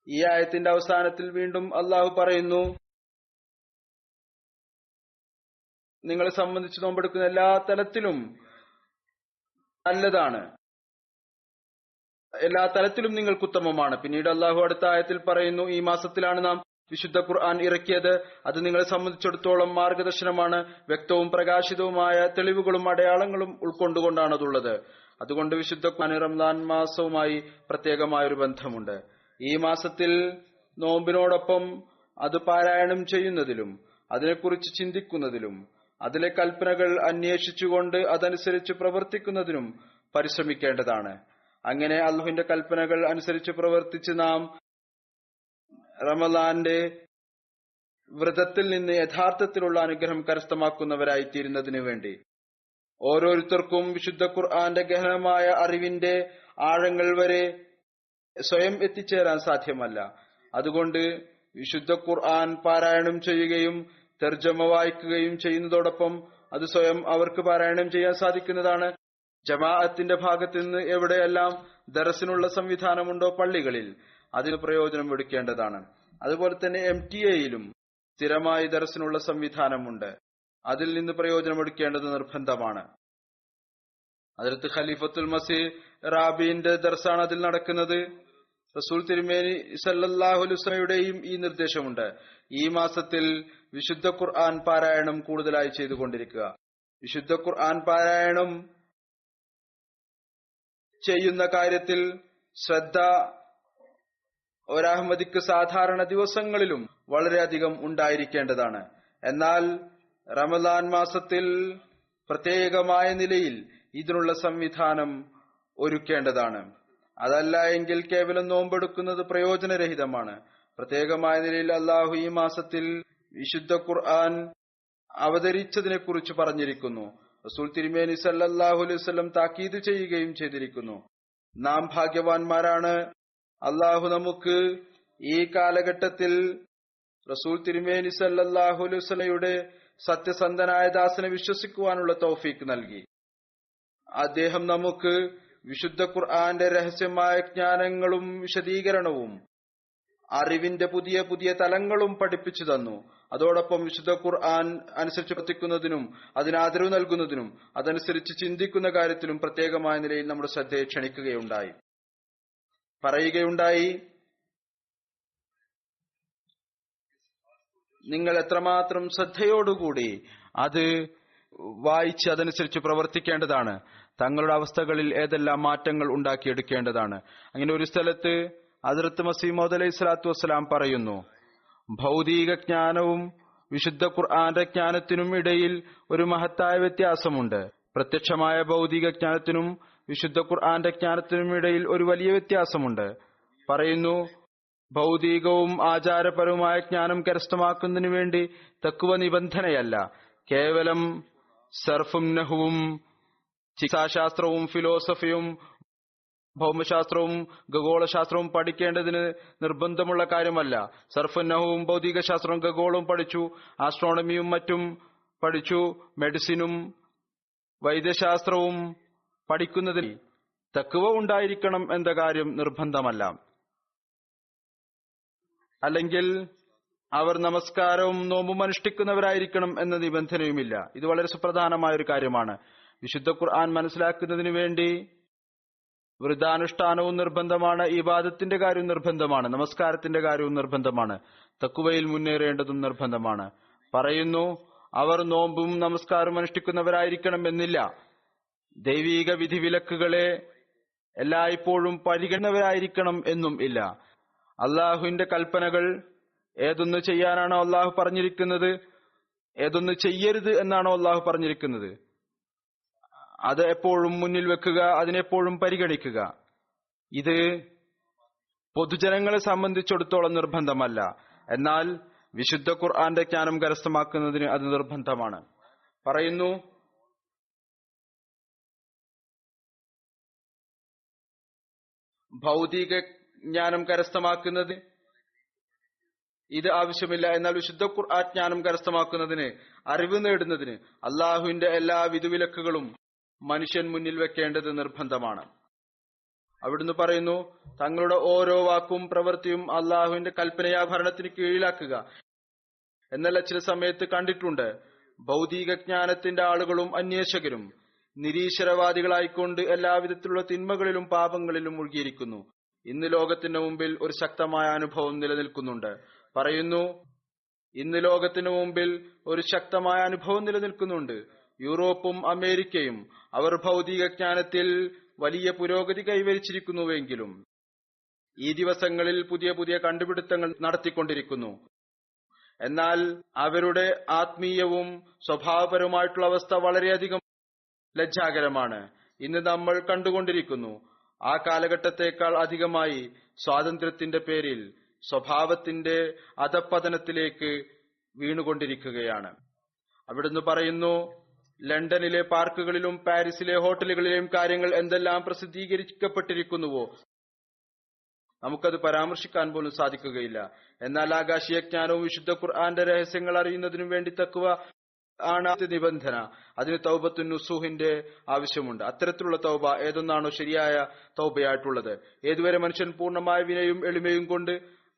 ഈ ആയത്തിന്റെ അവസാനത്തിൽ വീണ്ടും അള്ളാഹു പറയുന്നു, നിങ്ങളെ സംബന്ധിച്ച് നോമ്പെടുക്കുന്ന എല്ലാ തലത്തിലും നല്ലതാണ്, എല്ലാ തലത്തിലും നിങ്ങൾക്ക് ഉത്തമമാണ്. പിന്നീട് അള്ളാഹു അടുത്ത ആയത്തിൽ പറയുന്നു, ഈ മാസത്തിലാണ് നാം വിശുദ്ധ ഖുർആൻ ഇറക്കിയത്. അത് നിങ്ങളെ സംബന്ധിച്ചിടത്തോളം മാർഗദർശനമാണ്. വ്യക്തവും പ്രകാശിതവുമായ തെളിവുകളും അടയാളങ്ങളും ഉൾക്കൊണ്ടുകൊണ്ടാണ് അതുള്ളത്. അതുകൊണ്ട് വിശുദ്ധ ഖുർആൻ റംസാൻ മാസവുമായി പ്രത്യേകമായ ഒരു ബന്ധമുണ്ട്. ഈ മാസത്തിൽ നോമ്പിനോടൊപ്പം അത് പാരായണം ചെയ്യുന്നതിലും അതിനെക്കുറിച്ച് ചിന്തിക്കുന്നതിലും അതിലെ കൽപ്പനകൾ അന്വേഷിച്ചുകൊണ്ട് അതനുസരിച്ച് പ്രവർത്തിക്കുന്നതിനും പരിശ്രമിക്കേണ്ടതാണ്. അങ്ങനെ അല്ലാഹുവിന്റെ കൽപ്പനകൾ അനുസരിച്ച് പ്രവർത്തിച്ച് നാം റമളാന്റെ വ്രതത്തിൽ നിന്ന് യഥാർത്ഥത്തിലുള്ള അനുഗ്രഹം കരസ്ഥമാക്കുന്നവരായി തീരുന്നതിനു വേണ്ടി ഓരോരുത്തർക്കും വിശുദ്ധ ഖുർആന്റെ ഗഹനമായ അറിവിന്റെ ആഴങ്ങൾ വരെ സ്വയം എത്തിച്ചേരാൻ സാധ്യമല്ല. അതുകൊണ്ട് വിശുദ്ധ ഖുർആൻ പാരായണം ചെയ്യുകയും തർജമ വായിക്കുകയും ചെയ്യുന്നതോടൊപ്പം അത് സ്വയം അവർക്ക് പാരായണം ചെയ്യാൻ സാധിക്കുന്നതാണ്. ജമാഅത്തിന്റെ ഭാഗത്ത് നിന്ന് എവിടെയെല്ലാം ദർസിനുള്ള സംവിധാനമുണ്ടോ പള്ളികളിൽ അതിന് പ്രയോജനം എടുക്കേണ്ടതാണ്. അതുപോലെ തന്നെ MTA-യിലും സ്ഥിരമായി ദർസിനുള്ള സംവിധാനമുണ്ട്. അതിൽ നിന്ന് പ്രയോജനം എടുക്കേണ്ടത് നിർബന്ധമാണ്. ഹദ്റത്ത് ഖലീഫത്തുൽ മസീഹ് റാബിന്റെ ദർസാണ് അതിൽ നടക്കുന്നത്. റസൂൽ തിരുമേനി സല്ലല്ലാഹു അലൈഹി വസല്ലമയുടെയും ഈ നിർദ്ദേശമുണ്ട്. ഈ മാസത്തിൽ വിശുദ്ധ ഖുർആൻ പാരായണം കൂടുതലായി ചെയ്തുകൊണ്ടിരിക്കുക. വിശുദ്ധ ഖുർആൻ പാരായണം ചെയ്യുന്ന കാര്യത്തിൽ ശ്രദ്ധ ഒരഹമ്മദിക്ക് സാധാരണ ദിവസങ്ങളിലും വളരെയധികം ഉണ്ടായിരിക്കേണ്ടതാണ്. എന്നാൽ റമദാൻ മാസത്തിൽ പ്രത്യേകമായ നിലയിൽ ഇതിനുള്ള സംവിധാനം ഒരുക്കേണ്ടതാണ്. അതല്ല എങ്കിൽ കേവലം നോമ്പെടുക്കുന്നത് പ്രയോജനരഹിതമാണ്. പ്രത്യേകമായ നിലയിൽ അള്ളാഹു ഈ മാസത്തിൽ വിശുദ്ധ ഖുർആൻ അവതരിച്ചതിനെ കുറിച്ച് പറഞ്ഞിരിക്കുന്നു. റസൂൽ തിരുമേനി സല്ലല്ലാഹു അലൈഹി വസല്ലം താക്കീത് ചെയ്യുകയും ചെയ്തിരിക്കുന്നു. നാം ഭാഗ്യവാന്മാരാണ്. അള്ളാഹു നമുക്ക് ഈ കാലഘട്ടത്തിൽ റസൂൽ തിരുമേനി സല്ലല്ലാഹു അലൈഹി വസല്ലമയുടെ സത്യസന്ധനായ ദാസനെ വിശ്വസിക്കുവാനുള്ള തൗഫീക്ക് നൽകി. അദ്ദേഹം നമുക്ക് വിശുദ്ധ ഖുർആന്റെ രഹസ്യമായ ജ്ഞാനങ്ങളും വിശദീകരണവും അറിവിന്റെ പുതിയ പുതിയ തലങ്ങളും പഠിപ്പിച്ചു തന്നു. അതോടൊപ്പം വിശുദ്ധ ഖുർആൻ അനുസരിച്ച് പ്രവർത്തിക്കുന്നതിനും അതിന് ആദരവ് നൽകുന്നതിനും അതനുസരിച്ച് ചിന്തിക്കുന്ന കാര്യത്തിലും പ്രത്യേകമായ നിലയിൽ നമ്മുടെ ശ്രദ്ധയെ ക്ഷണിക്കുകയുണ്ടായി. പറയുകയുണ്ടായി, നിങ്ങൾ എത്രമാത്രം ശ്രദ്ധയോടുകൂടി അത് വായിച്ച് അതനുസരിച്ച് പ്രവർത്തിക്കേണ്ടതാണ്. തങ്ങളുടെ അവസ്ഥകളിൽ ഏതെല്ലാം മാറ്റങ്ങൾ ഉണ്ടാക്കിയെടുക്കേണ്ടതാണ്. അങ്ങനെ ഒരു സ്ഥലത്ത് ഹദ്റത്ത് മസീഹ് മൗഊദ് അലൈഹി സ്വലാത്തു വസ്സലാം പറയുന്നു, ഭൗതിക ജ്ഞാനവും വിശുദ്ധ ഖുർആന്റെ ജ്ഞാനത്തിനും ഇടയിൽ ഒരു മഹത്തായ വ്യത്യാസമുണ്ട്. പ്രത്യക്ഷമായ ഭൗതിക ജ്ഞാനത്തിനും വിശുദ്ധ ഖുർആന്റെ ജ്ഞാനത്തിനും ഇടയിൽ ഒരു വലിയ വ്യത്യാസമുണ്ട്. പറയുന്നു, ഭൗതികവും ആചാരപരവുമായ ജ്ഞാനം കരസ്ഥമാക്കുന്നതിനു വേണ്ടി തഖ്വ നിബന്ധനയല്ല. കേവലം സർഫും നഹ്വും ചികിത്സാശാസ്ത്രവും ഫിലോസഫിയും ഭൗമശാസ്ത്രവും ഖഗോളശാസ്ത്രവും പഠിക്കേണ്ടതിന് നിർബന്ധമുള്ള കാര്യമല്ല. സർഫും നഹ്വും ഭൗതികശാസ്ത്രവും ഖഗോളവും പഠിച്ചു, ആസ്ട്രോണമിയും മറ്റും പഠിച്ചു, മെഡിസിനും വൈദ്യശാസ്ത്രവും പഠിക്കുന്നതിൽ തഖ്വ ഉണ്ടായിരിക്കണം എന്ന കാര്യം നിർബന്ധമല്ല. അല്ലെങ്കിൽ അവർ നമസ്കാരവും നോമ്പും അനുഷ്ഠിക്കുന്നവരായിരിക്കണം എന്ന നിബന്ധനയുമില്ല. ഇത് വളരെ സുപ്രധാനമായ ഒരു കാര്യമാണ്. വിശുദ്ധ ഖുർആൻ മനസ്സിലാക്കുന്നതിന് വേണ്ടി വ്രതാനുഷ്ഠാനവും നിർബന്ധമാണ്, ഇബാദത്തിന്റെ കാര്യവും നിർബന്ധമാണ്, നമസ്കാരത്തിന്റെ കാര്യവും നിർബന്ധമാണ്, തഖ്വയിൽ മുന്നേറേണ്ടതും നിർബന്ധമാണ്. പറയുന്നു, അവർ നോമ്പും നമസ്കാരവും അനുഷ്ഠിക്കുന്നവരായിരിക്കണം എന്നില്ല. ദൈവീക വിധിവിലക്കുകളെ എല്ലായ്പ്പോഴും പരിഗണനവരായിരിക്കണം എന്നും ഇല്ല. അള്ളാഹുവിന്റെ കൽപ്പനകൾ ഏതൊന്ന് ചെയ്യാനാണോ അള്ളാഹു പറഞ്ഞിരിക്കുന്നത്, ഏതൊന്ന് ചെയ്യരുത് എന്നാണോ അള്ളാഹു പറഞ്ഞിരിക്കുന്നത്, അത് എപ്പോഴും മുന്നിൽ വെക്കുക, അതിനെപ്പോഴും പരിഗണിക്കുക. ഇത് പൊതുജനങ്ങളെ സംബന്ധിച്ചിടത്തോളം നിർബന്ധമല്ല. എന്നാൽ വിശുദ്ധ ഖുർആന്റെ ജ്ഞാനം കരസ്ഥമാക്കുന്നതിന് അത് നിർബന്ധമാണ്. പറയുന്നു, ഭൗതിക ജ്ഞാനം കരസ്ഥമാക്കുന്നത് ഇത് ആവശ്യമില്ല. എന്നാൽ വിശുദ്ധ ഖുർആൻ ജ്ഞാനം കരസ്ഥമാക്കുന്നതിന്, അറിവ് നേടുന്നതിന് അള്ളാഹുവിന്റെ എല്ലാ വിധിവിലക്കുകളും മനുഷ്യൻ മുന്നിൽ വെക്കേണ്ടത് നിർബന്ധമാണ്. അവിടുന്ന് പറയുന്നു, തങ്ങളുടെ ഓരോ വാക്കും പ്രവൃത്തിയും അള്ളാഹുവിന്റെ കൽപ്പനയാ ഭരണത്തിന് കീഴിലാക്കുക. എന്നല്ല ചില സമയത്ത് കണ്ടിട്ടുണ്ട്, ഭൗതിക ജ്ഞാനത്തിന്റെ ആളുകളും അന്വേഷകരും നിരീശ്വരവാദികളായിക്കൊണ്ട് എല്ലാവിധത്തിലുള്ള തിന്മകളിലും പാപങ്ങളിലും മുഴുകിയിരിക്കുന്നു. ഇന്ന് ലോകത്തിന്റെ മുമ്പിൽ ഒരു ശക്തമായ അനുഭവം നിലനിൽക്കുന്നുണ്ട്. പറയുന്നു, ഇന്ന് ലോകത്തിന് മുമ്പിൽ ഒരു ശക്തമായ അനുഭവം നിലനിൽക്കുന്നുണ്ട്. യൂറോപ്പും അമേരിക്കയും അവർ ഭൗതിക ജ്ഞാനത്തിൽ വലിയ പുരോഗതി കൈവരിച്ചിരിക്കുന്നുവെങ്കിലും ഈ ദിവസങ്ങളിൽ പുതിയ പുതിയ കണ്ടുപിടുത്തങ്ങൾ നടത്തിക്കൊണ്ടിരിക്കുന്നു. എന്നാൽ അവരുടെ ആത്മീയവും സ്വഭാവപരവുമായിട്ടുള്ള അവസ്ഥ വളരെയധികം ലജ്ജാകരമാണ്. ഇന്ന് നമ്മൾ കണ്ടുകൊണ്ടിരിക്കുന്നു, ആ കാലഘട്ടത്തെക്കാൾ അധികമായി സ്വാതന്ത്ര്യത്തിന്റെ പേരിൽ സ്വഭാവത്തിന്റെ അധപ്പതനത്തിലേക്ക് വീണുകൊണ്ടിരിക്കുകയാണ്. അവിടുന്ന് പറയുന്നു, ലണ്ടനിലെ പാർക്കുകളിലും പാരീസിലെ ഹോട്ടലുകളിലെയും കാര്യങ്ങൾ എന്തെല്ലാം പ്രസിദ്ധീകരിക്കപ്പെട്ടിരിക്കുന്നുവോ നമുക്കത് പരാമർശിക്കാൻ പോലും സാധിക്കുകയില്ല. എന്നാൽ ആകാശീയ ജ്ഞാനവും വിശുദ്ധ ഖുർആന്റെ രഹസ്യങ്ങൾ അറിയുന്നതിനു വേണ്ടി തഖ്വ ആണ് നിബന്ധന. അതിന് തൗബത്തുൻ നുസൂഹിന്റെ ആവശ്യമുണ്ട്. അത്തരത്തിലുള്ള തൗബ ഏതൊന്നാണോ ശരിയായ തൗബയായിട്ടുള്ളത്, ഏതുവരെ മനുഷ്യൻ പൂർണ്ണമായ വിനയും എളിമയും കൊണ്ട്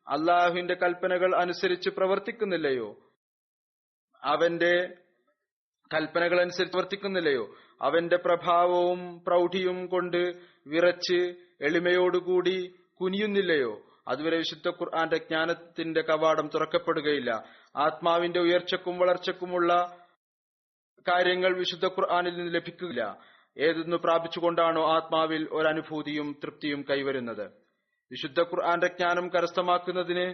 അള്ളാഹുവിന്റെ കൽപ്പനകൾ അനുസരിച്ച് പ്രവർത്തിക്കുന്നില്ലയോ, അവന്റെ കൽപ്പനകൾ അനുസരിച്ച് പ്രവർത്തിക്കുന്നില്ലയോ, അവന്റെ പ്രഭാവവും പ്രൗഢിയും കൊണ്ട് വിറച്ച് എളിമയോടുകൂടി കുനിയുന്നില്ലയോ, അതുവരെ വിശുദ്ധ ഖുർആന്റെ ജ്ഞാനത്തിന്റെ കവാടം തുറക്കപ്പെടുകയില്ല. ആത്മാവിന്റെ ഉയർച്ചക്കും വളർച്ചക്കുമുള്ള കാര്യങ്ങൾ വിശുദ്ധ ഖുർആനിൽ നിന്ന് ലഭിക്കില്ല. ഏതൊന്ന് പ്രാപിച്ചുകൊണ്ടാണോ ആത്മാവിൽ ഒരനുഭൂതിയും തൃപ്തിയും കൈവരുന്നത്. വിശുദ്ധ ഖുർആന്റെ ജ്ഞാനം കരസ്ഥമാക്കുന്നതിന്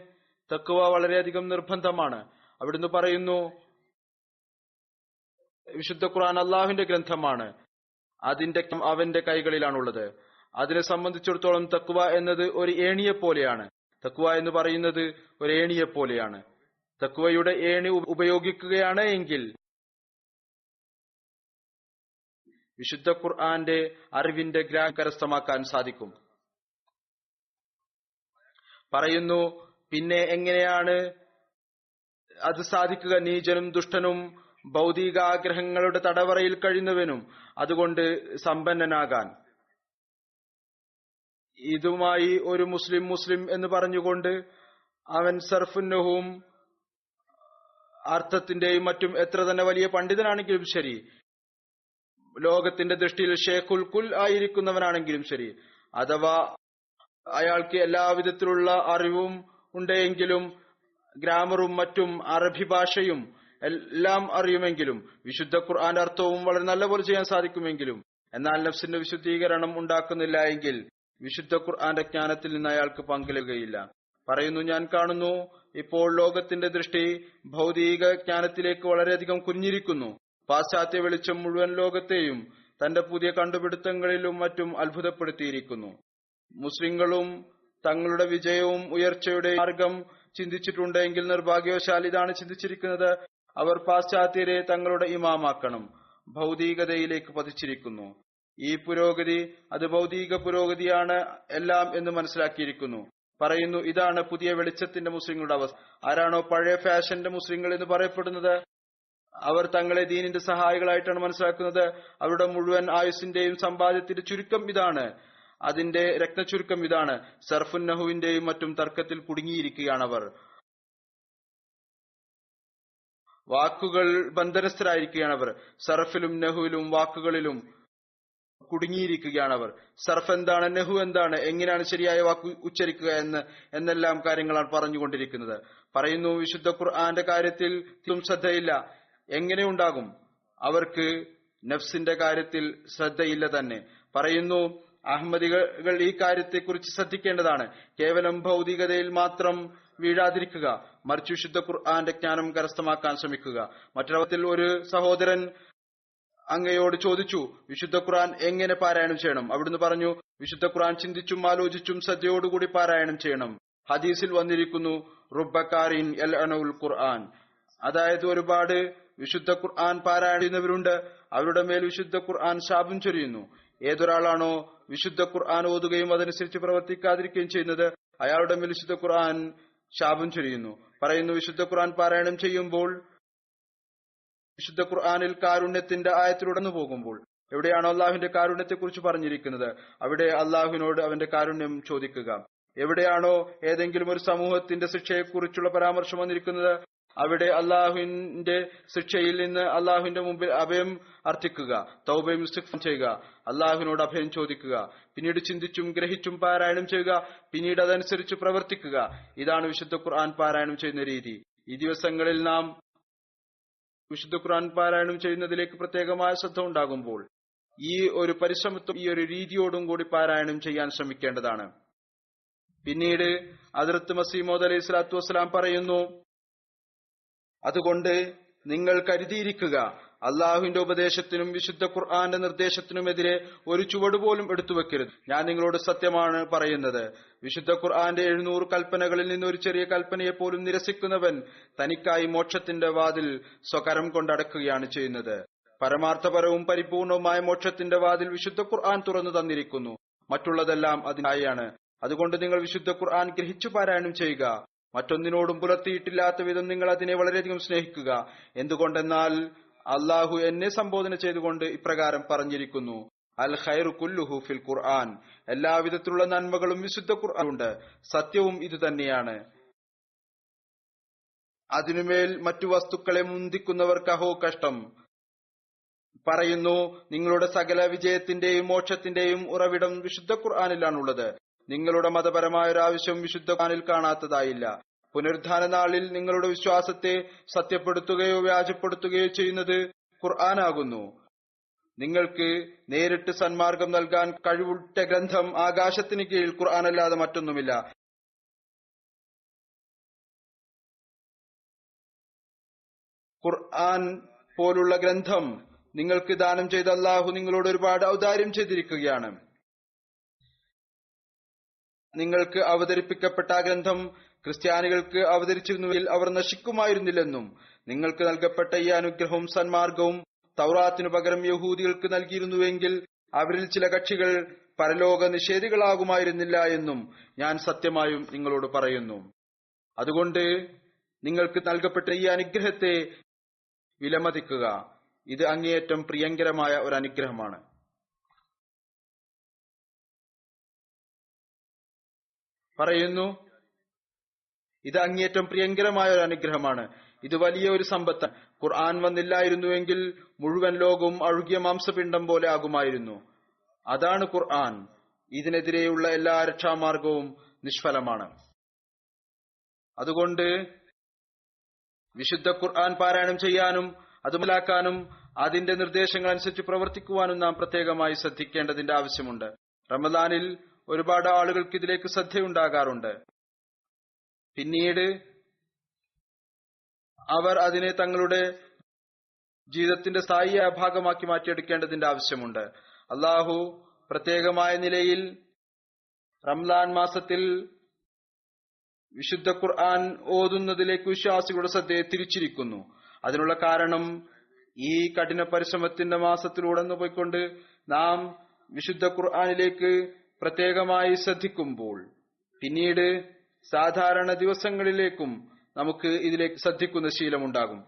തഖ്വ വളരെയധികം നിർബന്ധമാണ്. അവിടുന്ന് പറയുന്നു, വിശുദ്ധ ഖുർആൻ അള്ളാഹുവിന്റെ ഗ്രന്ഥമാണ്, അതിന്റെ അവന്റെ കൈകളിലാണുള്ളത്. അതിനെ സംബന്ധിച്ചിടത്തോളം തഖ്വ എന്നത് ഒരു ഏണിയെ പോലെയാണ്. തഖ്വ എന്ന് പറയുന്നത് ഒരു ഏണിയെ പോലെയാണ്. തഖ്വയുടെ ഏണി ഉപയോഗിക്കുകയാണ് എങ്കിൽ വിശുദ്ധ ഖുർആന്റെ അറിവിന്റെ ഗ്രാഹ്യം കരസ്ഥമാക്കാൻ സാധിക്കും. പറയുന്നു, പിന്നെ എങ്ങനെയാണ് അത് സാധിക്കുക? നീചനും ദുഷ്ടനും ഭൗതികാഗ്രഹങ്ങളുടെ തടവറയിൽ കഴിയുന്നവനും അതുകൊണ്ട് സമ്പന്നനാകാൻ. ഇതുമായി ഒരു മുസ്ലിം എന്ന് പറഞ്ഞുകൊണ്ട് അവൻ സർഫുന്നഹും അർത്ഥത്തിന്റെയും മറ്റും എത്ര തന്നെ വലിയ പണ്ഡിതനാണെങ്കിലും ശരി, ലോകത്തിന്റെ ദൃഷ്ടിയിൽ ഷേഖുൽ കുൽ ആയിരിക്കുന്നവനാണെങ്കിലും ശരി, അഥവാ അയാൾക്ക് എല്ലാവിധത്തിലുള്ള അറിവും ഉണ്ടെങ്കിലും ഗ്രാമറും മറ്റും അറബി ഭാഷയും എല്ലാം അറിയുമെങ്കിലും വിശുദ്ധ ഖുർആന്റെ അർത്ഥവും വളരെ നല്ലപോലെ ചെയ്യാൻ സാധിക്കുമെങ്കിലും എന്നാൽ നഫ്സിന്റെ വിശുദ്ധീകരണം ഉണ്ടാക്കുന്നില്ല എങ്കിൽ വിശുദ്ധ ഖുർആന്റെ ജ്ഞാനത്തിൽ നിന്ന് അയാൾക്ക് പങ്കിടുകയില്ല. പറയുന്നു, ഞാൻ കാണുന്നു ഇപ്പോൾ ലോകത്തിന്റെ ദൃഷ്ടി ഭൗതിക ജ്ഞാനത്തിലേക്ക് വളരെയധികം കുനിഞ്ഞിരിക്കുന്നു. പാശ്ചാത്യ വെളിച്ചം മുഴുവൻ ലോകത്തെയും തന്റെ പുതിയ കണ്ടുപിടുത്തങ്ങളിലും മറ്റും അത്ഭുതപ്പെടുത്തിയിരിക്കുന്നു. മുസ്ലിങ്ങളും തങ്ങളുടെ വിജയവും ഉയർച്ചയുടെ മാർഗം ചിന്തിച്ചിട്ടുണ്ടെങ്കിൽ നിർഭാഗ്യവശാൽ ഇതാണ് ചിന്തിച്ചിരിക്കുന്നത്: അവർ പാശ്ചാത്യരെ തങ്ങളുടെ ഇമാമാക്കണം, ഭൗതികതയിലേക്ക് പതിച്ചിരിക്കുന്നു. ഈ പുരോഗതി അത് ഭൗതിക പുരോഗതിയാണ് എല്ലാം എന്ന് മനസ്സിലാക്കിയിരിക്കുന്നു. പറയുന്നു, ഇതാണ് പുതിയ വെളിച്ചത്തിന്റെ മുസ്ലിങ്ങളുടെ അവസ്ഥ. ആരാണോ പഴയ ഫാഷന്റെ മുസ്ലിങ്ങൾ എന്ന് പറയപ്പെടുന്നത്, അവർ തങ്ങളെ ദീനിന്റെ സഹായികളായിട്ടാണ് മനസ്സിലാക്കുന്നത്. അവരുടെ മുഴുവൻ ആയുസിന്റെയും സമ്പാദ്യത്തിന്റെ ചുരുക്കം ഇതാണ്, അതിന്റെ രത്നചുരുക്കം ഇതാണ്. സർഫുൻ നഹുവിന്റെയും മറ്റും തർക്കത്തിൽ കുടുങ്ങിയിരിക്കുകയാണവർ. വാക്കുകൾ ബന്ധനസ്ഥരായിരിക്കുകയാണവർ. സർഫിലും നഹുവിലും വാക്കുകളിലും കുടുങ്ങിയിരിക്കുകയാണവർ. സർഫ് എന്താണ്, നഹു എന്താണ്, എങ്ങനെയാണ് ശരിയായ വാക്ക് ഉച്ചരിക്കുക എന്നെല്ലാം കാര്യങ്ങളാണ് പറഞ്ഞുകൊണ്ടിരിക്കുന്നത്. പറയുന്നു, വിശുദ്ധ ഖുർആന്റെ കാര്യത്തിൽ ശ്രദ്ധയില്ല. എങ്ങനെ ഉണ്ടാകും? അവർക്ക് നഫ്സിന്റെ കാര്യത്തിൽ ശ്രദ്ധയില്ല തന്നെ. പറയുന്നു, അഹമ്മദികൾ ഈ കാര്യത്തെക്കുറിച്ച് ശ്രദ്ധിക്കേണ്ടതാണ്. കേവലം ഭൗതികതയിൽ മാത്രം വീഴാതിരിക്കുക, മറിച്ച് വിശുദ്ധ ഖുർആന്റെ ജ്ഞാനം കരസ്ഥമാക്കാൻ ശ്രമിക്കുക. മറ്റൊരവത്തിൽ ഒരു സഹോദരൻ അങ്ങയോട് ചോദിച്ചു, വിശുദ്ധ ഖുർആൻ എങ്ങനെ പാരായണം ചെയ്യണം? അവിടുന്ന് പറഞ്ഞു, വിശുദ്ധ ഖുർആൻ ചിന്തിച്ചും ആലോചിച്ചും ശ്രദ്ധയോടുകൂടി പാരായണം ചെയ്യണം. ഹദീസിൽ വന്നിരിക്കുന്നു, റുബ്ബക്കാരിൻ യൽഅനുൽ ഖുർആൻ, അതായത് ഒരുപാട് വിശുദ്ധ ഖുർആൻ പാരായണം ചെയ്യുന്നവരുണ്ട്, അവരുടെ മേൽ വിശുദ്ധ ഖുർആൻ ശാപം ചൊരിയുന്നു. ഏതൊരാളാണോ വിശുദ്ധ ഖുർആൻ ഓതുകയും അതനുസരിച്ച് പ്രവർത്തിക്കാതിരിക്കുകയും ചെയ്യുന്നത്, അയാളുടെ മേൽ വിശുദ്ധ ഖുർആൻ ശാപം ചൊരിയുന്നു. പറയുന്നു, വിശുദ്ധ ഖുർആൻ പാരായണം ചെയ്യുമ്പോൾ വിശുദ്ധ ഖുർആനിൽ കാരുണ്യത്തിന്റെ ആയത്തിലൂടെ പോകുമ്പോൾ എവിടെയാണോ അള്ളാഹുവിന്റെ കാരുണ്യത്തെ കുറിച്ച് പറഞ്ഞിരിക്കുന്നത്, അവിടെ അള്ളാഹുവിനോട് അവന്റെ കാരുണ്യം ചോദിക്കുക. എവിടെയാണോ ഏതെങ്കിലും ഒരു സമൂഹത്തിന്റെ ശിക്ഷയെക്കുറിച്ചുള്ള പരാമർശം വന്നിരിക്കുന്നത്, അവിടെ അള്ളാഹുവിന്റെ ശിക്ഷയിൽ നിന്ന് അള്ളാഹുവിന്റെ മുമ്പിൽ അഭയം അർത്ഥിക്കുക, തൗബയും ഇസ്തിഗ്ഫാറും ചെയ്യുക, അള്ളാഹുവിനോട് അഭയം ചോദിക്കുക, പിന്നീട് ചിന്തിച്ചും ഗ്രഹിച്ചും പാരായണം ചെയ്യുക, പിന്നീട് അതനുസരിച്ച് പ്രവർത്തിക്കുക. ഇതാണ് വിശുദ്ധ ഖുർആൻ പാരായണം ചെയ്യുന്ന രീതി. ഈ ദിവസങ്ങളിൽ നാം വിശുദ്ധ ഖുർആൻ പാരായണം ചെയ്യുന്നതിലേക്ക് പ്രത്യേകമായ ശ്രദ്ധ ഉണ്ടാകുമ്പോൾ ഈ ഒരു പരിശ്രമത്തും ഈ ഒരു രീതിയോടും കൂടി പാരായണം ചെയ്യാൻ ശ്രമിക്കേണ്ടതാണ്. പിന്നീട് ഹദ്റത്ത് മസീഹ് മൗഊദ് അലൈഹി സ്വലാത്തു വസ്സലാം പറയുന്നു, അതുകൊണ്ട് നിങ്ങൾ കരുതിയിരിക്കുക, അള്ളാഹുവിന്റെ ഉപദേശത്തിനും വിശുദ്ധ ഖുർആന്റെ നിർദ്ദേശത്തിനുമെതിരെ ഒരു ചുവട് പോലും എടുത്തു വെക്കരുത്. ഞാൻ നിങ്ങളോട് സത്യമാണ് പറയുന്നത്, വിശുദ്ധ ഖുർആന്റെ 700 കൽപ്പനകളിൽ നിന്ന് ഒരു ചെറിയ കൽപ്പനയെ പോലും നിരസിക്കുന്നവൻ തനിക്കായി മോക്ഷത്തിന്റെ വാതിൽ സ്വകരം കൊണ്ടടക്കുകയാണ് ചെയ്യുന്നത്. പരമാർത്ഥപരവും പരിപൂർണവുമായ മോക്ഷത്തിന്റെ വാതിൽ വിശുദ്ധ ഖുർആൻ തുറന്നു തന്നിരിക്കുന്നു. മറ്റുള്ളതെല്ലാം അതിനായാണ്. അതുകൊണ്ട് നിങ്ങൾ വിശുദ്ധ ഖുർആൻ ഗ്രഹിച്ചു പാരായണം ചെയ്യുക. മറ്റൊന്നിനോടും പുലർത്തിയിട്ടില്ലാത്ത വിധം നിങ്ങൾ അതിനെ വളരെയധികം സ്നേഹിക്കുക. എന്തുകൊണ്ടെന്നാൽ അള്ളാഹു എന്നെ സംബോധന ചെയ്തുകൊണ്ട് ഇപ്രകാരം പറഞ്ഞിരിക്കുന്നു, അൽ ഖൈറു കുല്ലുഹു ഫിൽ ഖുർആൻ, എല്ലാവിധത്തിലുള്ള നന്മകളും വിശുദ്ധ ഖുർആനുണ്ട്, സത്യവും ഇത് തന്നെയാണ്. അതിനുമേൽ മറ്റു വസ്തുക്കളെ മുന്തിക്കുന്നവർക്ക് അഹോ കഷ്ടം. പറയുന്നു, നിങ്ങളുടെ സകല വിജയത്തിന്റെയും മോക്ഷത്തിന്റെയും ഉറവിടം വിശുദ്ധ ഖുർആനിലാണുള്ളത്. നിങ്ങളുടെ മതപരമായ ഒരു ആവശ്യം വിശുദ്ധ ഖുർആനിൽ കാണാത്തതായില്ല. പുനരുദ്ധാന നാളിൽ നിങ്ങളുടെ വിശ്വാസത്തെ സത്യപ്പെടുത്തുകയോ വ്യാജപ്പെടുത്തുകയോ ചെയ്യുന്നത് ഖുർആനാകുന്നു. നിങ്ങൾക്ക് നേരിട്ട് സന്മാർഗം നൽകാൻ കഴിവുറ്റ ഗ്രന്ഥം ആകാശത്തിന് കീഴിൽ ഖുർആനല്ലാതെ മറ്റൊന്നുമില്ല. ഖുർആൻ പോലുള്ള ഗ്രന്ഥം നിങ്ങൾക്ക് ദാനം ചെയ്ത അല്ലാഹു നിങ്ങളോട് ഒരുപാട് ഔദാര്യം ചെയ്തിരിക്കുകയാണ്. നിങ്ങൾക്ക് അവതരിപ്പിക്കപ്പെട്ട ആ ഗ്രന്ഥം ക്രിസ്ത്യാനികൾക്ക് അവതരിച്ചിരുന്നുവെങ്കിൽ അവർ നശിക്കുമായിരുന്നില്ലെന്നും, നിങ്ങൾക്ക് നൽകപ്പെട്ട ഈ അനുഗ്രഹവും സന്മാർഗവും തൗറാത്തിനു പകരം യഹൂദികൾക്ക് നൽകിയിരുന്നുവെങ്കിൽ അവരിൽ ചില കക്ഷികൾ പരലോക നിഷേധികളാകുമായിരുന്നില്ല എന്നും ഞാൻ സത്യമായും നിങ്ങളോട് പറയുന്നു. അതുകൊണ്ട് നിങ്ങൾക്ക് നൽകപ്പെട്ട ഈ അനുഗ്രഹത്തെ വിലമതിക്കുക. ഇത് അങ്ങേയറ്റം പ്രിയങ്കരമായ ഒരു അനുഗ്രഹമാണ്. പറയുന്നു, ഇത് അങ്ങേയറ്റം പ്രിയങ്കരമായ ഒരു അനുഗ്രഹമാണ്. ഇത് വലിയ ഒരു സമ്പത്താണ്. ഖുർആൻ വന്നില്ലായിരുന്നുവെങ്കിൽ മുഴുവൻ ലോകവും അഴുകിയ മാംസപിണ്ഡം പോലെ ആകുമായിരുന്നു. അതാണ് ഖുർആൻ. ഇതിനെതിരെയുള്ള എല്ലാ രക്ഷാമാർഗവും നിഷ്ഫലമാണ്. അതുകൊണ്ട് വിശുദ്ധ ഖുർആൻ പാരായണം ചെയ്യാനും അത് മനസ്സിലാക്കാനും അതിന്റെ നിർദ്ദേശങ്ങൾ അനുസരിച്ച് പ്രവർത്തിക്കുവാനും നാം പ്രത്യേകമായി ശ്രദ്ധിക്കേണ്ടതിന്റെ ആവശ്യമുണ്ട്. റമദാനിൽ ഒരുപാട് ആളുകൾക്ക് ഇതിലേക്ക് ശ്രദ്ധയുണ്ടാകാറുണ്ട്. പിന്നീട് അവർ അതിനെ തങ്ങളുടെ ജീവിതത്തിന്റെ സ്ഥായിയായ ഭാഗമാക്കി മാറ്റിയെടുക്കേണ്ടതിന്റെ ആവശ്യമുണ്ട്. അള്ളാഹു പ്രത്യേകമായ നിലയിൽ റംലാൻ മാസത്തിൽ വിശുദ്ധ ഖുർആൻ ഓതുന്നതിലേക്ക് വിശ്വാസികളുടെ ശ്രദ്ധയെ തിരിച്ചിരിക്കുന്നു. അതിനുള്ള കാരണം ഈ കഠിന പരിശ്രമത്തിന്റെ മാസത്തിലൂടെ പോയിക്കൊണ്ട് നാം വിശുദ്ധ ഖുർആനിലേക്ക് പ്രത്യേകമായി ശ്രദ്ധിക്കുമ്പോൾ പിന്നീട് സാധാരണ ദിവസങ്ങളിലേക്കും നമുക്ക് ഇതിലേക്ക് ശ്രദ്ധിക്കുന്ന ശീലമുണ്ടാകും.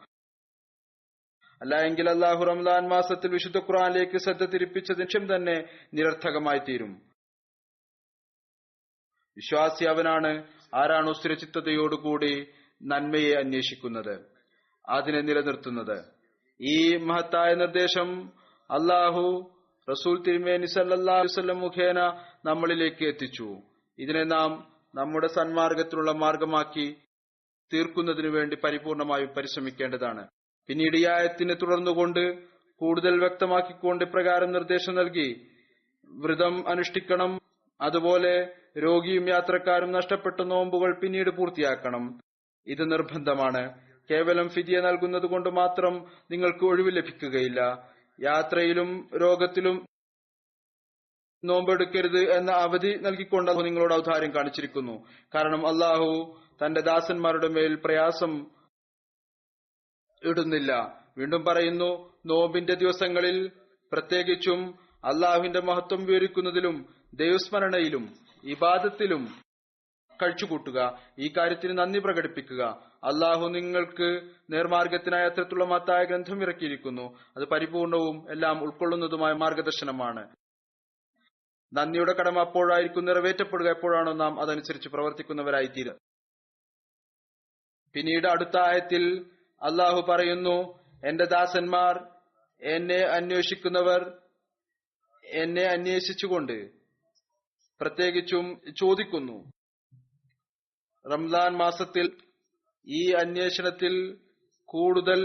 അല്ല എങ്കിൽ അള്ളാഹു റംലാൻ മാസത്തിൽ വിശുദ്ധ ഖുർആനിലേക്ക് ശ്രദ്ധ തിരിപ്പിച്ച നിമിഷം തന്നെ നിരർത്ഥകമായി തീരും. വിശ്വാസി അവനാണ് ആരാണോ സ്ഥിരചിത്തതയോടുകൂടി നന്മയെ അന്വേഷിക്കുന്നത്, അതിനെ നിലനിർത്തുന്നത്. ഈ മഹത്തായ നിർദ്ദേശം അള്ളാഹു റസൂൽ തിരുമേനി സല്ലല്ലാഹു അലൈഹി വസല്ലം മുഖേന നമ്മളിലേക്ക് എത്തിച്ചു. ഇതിനെ നാം നമ്മുടെ സന്മാർഗത്തിലുള്ള മാർഗമാക്കി തീർക്കുന്നതിനു വേണ്ടി പരിപൂർണമായും പരിശ്രമിക്കേണ്ടതാണ്. പിന്നീട് ഈ ആയത്തിനെ തുടർന്നുകൊണ്ട് കൂടുതൽ വ്യക്തമാക്കിക്കൊണ്ട് ഇപ്രകാരം നിർദ്ദേശം നൽകി: വ്രതം അനുഷ്ഠിക്കണം, അതുപോലെ രോഗിയും യാത്രക്കാരും നഷ്ടപ്പെട്ട നോമ്പുകൾ പിന്നീട് പൂർത്തിയാക്കണം. ഇത് നിർബന്ധമാണ്. കേവലം ഫിദിയ നൽകുന്നത് കൊണ്ട് മാത്രം നിങ്ങൾക്ക് ഒഴിവ് ലഭിക്കുകയില്ല. യാത്രയിലും രോഗത്തിലും നോമ്പെടുക്കരുത് എന്ന അവധി നൽകിക്കൊണ്ട് നിങ്ങളോട് ഔദാര്യം കാണിച്ചിരിക്കുന്നു. കാരണം അള്ളാഹു തന്റെ ദാസന്മാരുടെ മേൽ പ്രയാസം ഇടുന്നില്ല. വീണ്ടും പറയുന്നു, നോമ്പിന്റെ ദിവസങ്ങളിൽ പ്രത്യേകിച്ചും അള്ളാഹുവിന്റെ മഹത്വം വിവരിക്കുന്നതിലും ദൈവസ്മരണയിലും ഇബാദത്തിലും കഴിച്ചുകൂട്ടുക. ഈ കാര്യത്തിന് നന്ദി പ്രകടിപ്പിക്കുക. അള്ളാഹു നിങ്ങൾക്ക് നേർമാർഗത്തിനായി അത്തരത്തിലുള്ള മഹത്തായ ഗ്രന്ഥം ഇറക്കിയിരിക്കുന്നു. അത് പരിപൂർണവും എല്ലാം ഉൾക്കൊള്ളുന്നതുമായ മാർഗദർശനമാണ്. നന്ദിയുടെ കടമ അപ്പോഴായിരിക്കും നിറവേറ്റപ്പെടുക എപ്പോഴാണോ നാം അതനുസരിച്ച് പ്രവർത്തിക്കുന്നവരായിത്തീരുക. പിന്നീട് അടുത്ത ആയത്തിൽ അള്ളാഹു പറയുന്നു, എന്റെ ദാസന്മാർ എന്നെ അന്വേഷിക്കുന്നവർ എന്നെ അന്വേഷിച്ചുകൊണ്ട് പ്രത്യേകിച്ചും ചോദിക്കുന്നു. റംസാൻ മാസത്തിൽ ഈ അന്വേഷണത്തിൽ കൂടുതൽ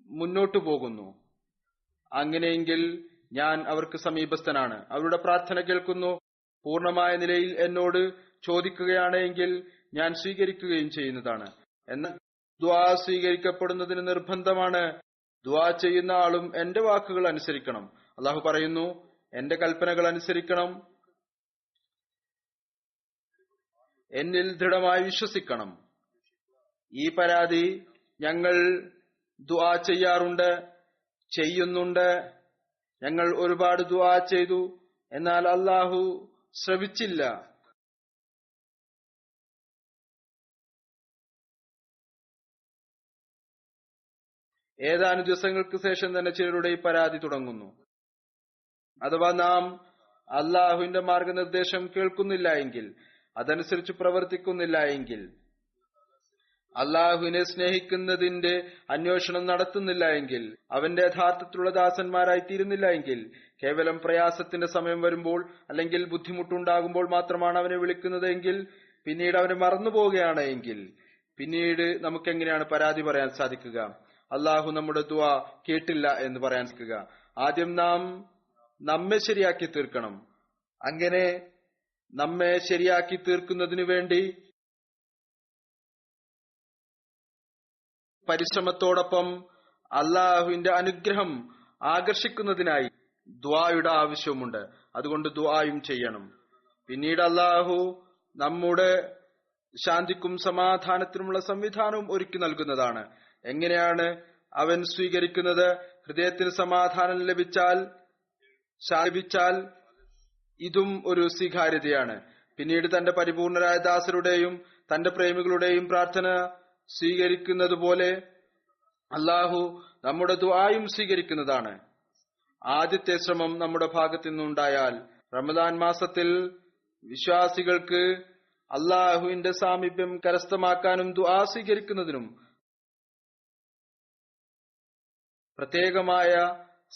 മുന്നോട്ടു പോകുന്നു. അങ്ങനെയെങ്കിൽ ഞാൻ അവർക്ക് സമീപസ്ഥനാണ്. അവരുടെ പ്രാർത്ഥന കേൾക്കുന്നു. പൂർണ്ണമായ നിലയിൽ എന്നോട് ചോദിക്കുകയാണെങ്കിൽ ഞാൻ സ്വീകരിക്കുകയും ചെയ്യുന്നതാണ്. എന്നാൽ ദുആ സ്വീകരിക്കപ്പെടുന്നതിന് നിർബന്ധമാണ് ദുആ ചെയ്യുന്ന ആളും എന്റെ വാക്കുകൾ അനുസരിക്കണം. അള്ളാഹു പറയുന്നു, എന്റെ കൽപ്പനകൾ അനുസരിക്കണം, എന്നിൽ ദൃഢമായി വിശ്വസിക്കണം. ഈ പരാതി ഞങ്ങൾ ദുആ ചെയ്യാറുണ്ട്, ചെയ്യുന്നുണ്ട്. ഞങ്ങൾ ഒരുപാട് ദുആ ചെയ്തു, എന്നാൽ അള്ളാഹു ശ്രവിച്ചില്ല. ഏതാനും ദിവസങ്ങൾക്ക് ശേഷം തന്നെ ചിലരുടെ ഈ പരാതി തുടങ്ങുന്നു. അഥവാ നാം അള്ളാഹുവിന്റെ മാർഗനിർദ്ദേശം കേൾക്കുന്നില്ല എങ്കിൽ, അതനുസരിച്ച് പ്രവർത്തിക്കുന്നില്ല എങ്കിൽ, അള്ളാഹുവിനെ സ്നേഹിക്കുന്നതിന്റെ അന്വേഷണം നടത്തുന്നില്ല എങ്കിൽ, അവന്റെ യഥാർത്ഥത്തിലുള്ള ദാസന്മാരായി തീരുന്നില്ല എങ്കിൽ, കേവലം പ്രയാസത്തിന്റെ സമയം വരുമ്പോൾ അല്ലെങ്കിൽ ബുദ്ധിമുട്ടുണ്ടാകുമ്പോൾ മാത്രമാണ് അവനെ വിളിക്കുന്നത് എങ്കിൽ, പിന്നീട് അവനെ മറന്നുപോവുകയാണ് എങ്കിൽ, പിന്നീട് നമുക്കെങ്ങനെയാണ് പരാതി പറയാൻ സാധിക്കുക? അള്ളാഹു നമ്മുടെ ദുആ കേട്ടില്ല എന്ന് പറയാൻ സാധിക്കുക? ആദ്യം നാം നമ്മെ ശരിയാക്കി തീർക്കണം. അങ്ങനെ നമ്മെ ശരിയാക്കി തീർക്കുന്നതിനു വേണ്ടി പരിശ്രമത്തോടൊപ്പം അള്ളാഹുവിന്റെ അനുഗ്രഹം ആകർഷിക്കുന്നതിനായി ദുആയുടെ ആവശ്യമുണ്ട്. അതുകൊണ്ട് ദുആയും ചെയ്യണം. പിന്നീട് അള്ളാഹു നമ്മുടെ ശാന്തിക്കും സമാധാനത്തിനുമുള്ള സംവിധാനവും ഒരുക്കി നൽകുന്നതാണ്. എങ്ങനെയാണ് അവൻ സ്വീകരിക്കുന്നത്? ഹൃദയത്തിന് സമാധാനം ലഭിച്ചാൽ ഇതും ഒരു സ്വീകാര്യതയാണ്. പിന്നീട് തന്റെ പരിപൂർണരായ ദാസരുടെയും തന്റെ പ്രേമികളുടെയും പ്രാർത്ഥന സ്വീകരിക്കുന്നത് പോലെ അള്ളാഹു നമ്മുടെ ദുആയും സ്വീകരിക്കുന്നതാണ്. ആദ്യത്തെ ശ്രമം നമ്മുടെ ഭാഗത്തു നിന്നുണ്ടായാൽ റമദാൻ മാസത്തിൽ വിശ്വാസികൾക്ക് അള്ളാഹുവിന്റെ സാമീപ്യം കരസ്ഥമാക്കാനും ദുആ സ്വീകരിക്കുന്നതിനും പ്രത്യേകമായ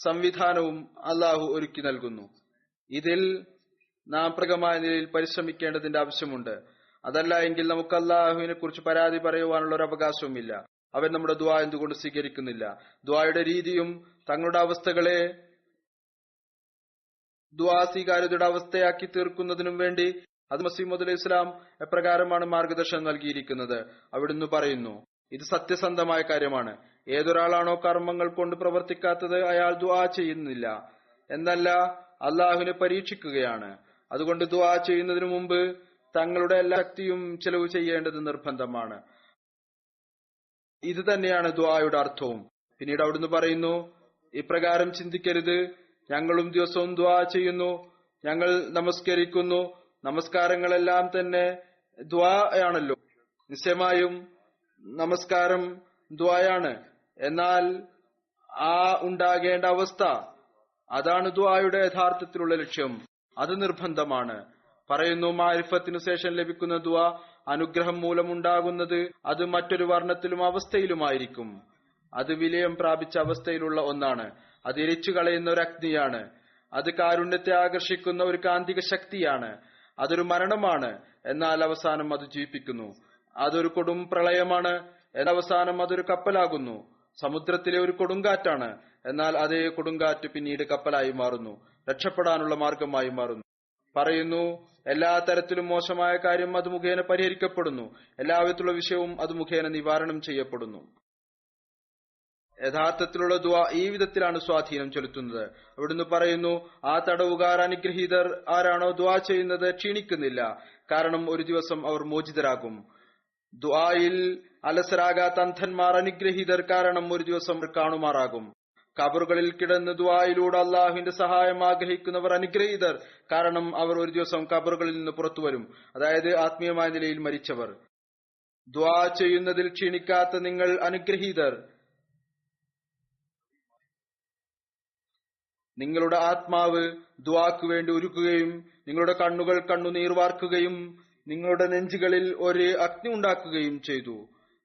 സംവിധാനവും അള്ളാഹു ഒരുക്കി നൽകുന്നു. ഇതിൽ നാം പ്രകമായ നിലയിൽ പരിശ്രമിക്കേണ്ടതിന്റെ ആവശ്യമുണ്ട്. അതല്ല എങ്കിൽ നമുക്ക് അള്ളാഹുവിനെ കുറിച്ച് പരാതി പറയുവാനുള്ള ഒരു അവകാശവുമില്ല. അവൻ നമ്മുടെ ദുആ എന്തുകൊണ്ട് സ്വീകരിക്കുന്നില്ല? ദുആയുടെ രീതിയും തങ്ങളുടെ അവസ്ഥകളെ ദുആ സ്വീകാര്യതയുടെ അവസ്ഥയാക്കി തീർക്കുന്നതിനും വേണ്ടി അത് മസീഹ് അലൈഹി ഇസ്ലാം എപ്രകാരമാണ് മാർഗദർശനം നൽകിയിരിക്കുന്നത്. അവിടുന്ന് പറയുന്നു, ഇത് സത്യസന്ധമായ കാര്യമാണ്. ഏതൊരാളാണോ കർമ്മങ്ങൾ കൊണ്ട് പ്രവർത്തിക്കാത്തത് അയാൾ ദുആ ചെയ്യുന്നില്ല എന്നല്ല, അള്ളാഹുവിനെ പരീക്ഷിക്കുകയാണ്. അതുകൊണ്ട് ദുആ ചെയ്യുന്നതിനു മുമ്പ് തങ്ങളുടെ എല്ലാ ശക്തിയും ചെലവ് ചെയ്യേണ്ടത് നിർബന്ധമാണ്. ഇത് തന്നെയാണ് ദുആയുടെ അർത്ഥവും. പിന്നീട് അവിടുന്ന് പറയുന്നു, ഇപ്രകാരം ചിന്തിക്കരുത്, ഞങ്ങളും ദിവസവും ദുആ ചെയ്യുന്നു, ഞങ്ങൾ നമസ്കരിക്കുന്നു, നമസ്കാരങ്ങളെല്ലാം തന്നെ ദുആയാണല്ലോ. നിശ്ചയമായും നമസ്കാരം ദുആയാണ്. എന്നാൽ ആ ഉണ്ടാകേണ്ട അവസ്ഥ, അതാണ് ദുആയുടെ യഥാർത്ഥത്തിലുള്ള ലക്ഷ്യം. അത് നിർബന്ധമാണ്. പറയുന്നു, മാരിഫത്തിനു ശേഷം ലഭിക്കുന്ന ദുആ അനുഗ്രഹം മൂലമുണ്ടാകുന്നത് അത് മറ്റൊരു വർണ്ണത്തിലും അവസ്ഥയിലുമായിരിക്കും. അത് വിലയം പ്രാപിച്ച അവസ്ഥയിലുള്ള ഒന്നാണ്. അത് എരിച്ചു കളയുന്ന ഒരു അഗ്നിയാണ്. അത് കാരുണ്യത്തെ ആകർഷിക്കുന്ന ഒരു കാന്തിക ശക്തിയാണ്. അതൊരു മരണമാണ്, എന്നാൽ അവസാനം അത് ജീവിപ്പിക്കുന്നു. അതൊരു കൊടും പ്രളയമാണ്, എന്നാൽ അവസാനം അതൊരു കപ്പലാകുന്നു. സമുദ്രത്തിലെ ഒരു കൊടുങ്കാറ്റാണ്, എന്നാൽ അതേ കൊടുങ്കാറ്റ് പിന്നീട് കപ്പലായി മാറുന്നു, രക്ഷപ്പെടാനുള്ള മാർഗമായി മാറുന്നു. പറയുന്നു, എല്ലാ തരത്തിലും മോശമായ കാര്യം അത് മുഖേന പരിഹരിക്കപ്പെടുന്നു, എല്ലാ വിധത്തിലുള്ള വിഷയവും അത് മുഖേന നിവാരണം ചെയ്യപ്പെടുന്നു. യഥാർത്ഥത്തിലുള്ള ദുആ ഈ വിധത്തിലാണ് സ്വാധീനം ചെലുത്തുന്നത്. അവിടുന്ന് പറയുന്നു, ആ തടവുകാർ അനുഗ്രഹീതർ ആരാണോ ദുആ ചെയ്യുന്നത് ക്ഷീണിക്കുന്നില്ല, കാരണം ഒരു ദിവസം അവർ മോചിതരാകും. ദുആയിൽ അലസരാകാത്ത അന്ധന്മാർ അനുഗ്രഹീതർ, കാരണം ഒരു ദിവസം അവർ കാണുമാറാകും. കബറുകളിൽ കിടന്ന് ദുആയിലൂടെ അള്ളാഹുവിന്റെ സഹായം ആഗ്രഹിക്കുന്നവർ അനുഗ്രഹീതർ, കാരണം അവർ ഒരു ദിവസം കബറുകളിൽ നിന്ന് പുറത്തു വരും, അതായത് ആത്മീയമായ നിലയിൽ മരിച്ചവർ. ദുആ ചെയ്യുന്നതിൽ ക്ഷീണിക്കാത്ത നിങ്ങൾ അനുഗ്രഹീതർ. നിങ്ങളുടെ ആത്മാവ് ദുആക്ക് വേണ്ടി ഒരുക്കുകയും നിങ്ങളുടെ കണ്ണുകൾ കണ്ണുനീർ വാർക്കുകയും നിങ്ങളുടെ നെഞ്ചുകളിൽ ഒരു അഗ്നി ഉണ്ടാക്കുകയും ചെയ്തു.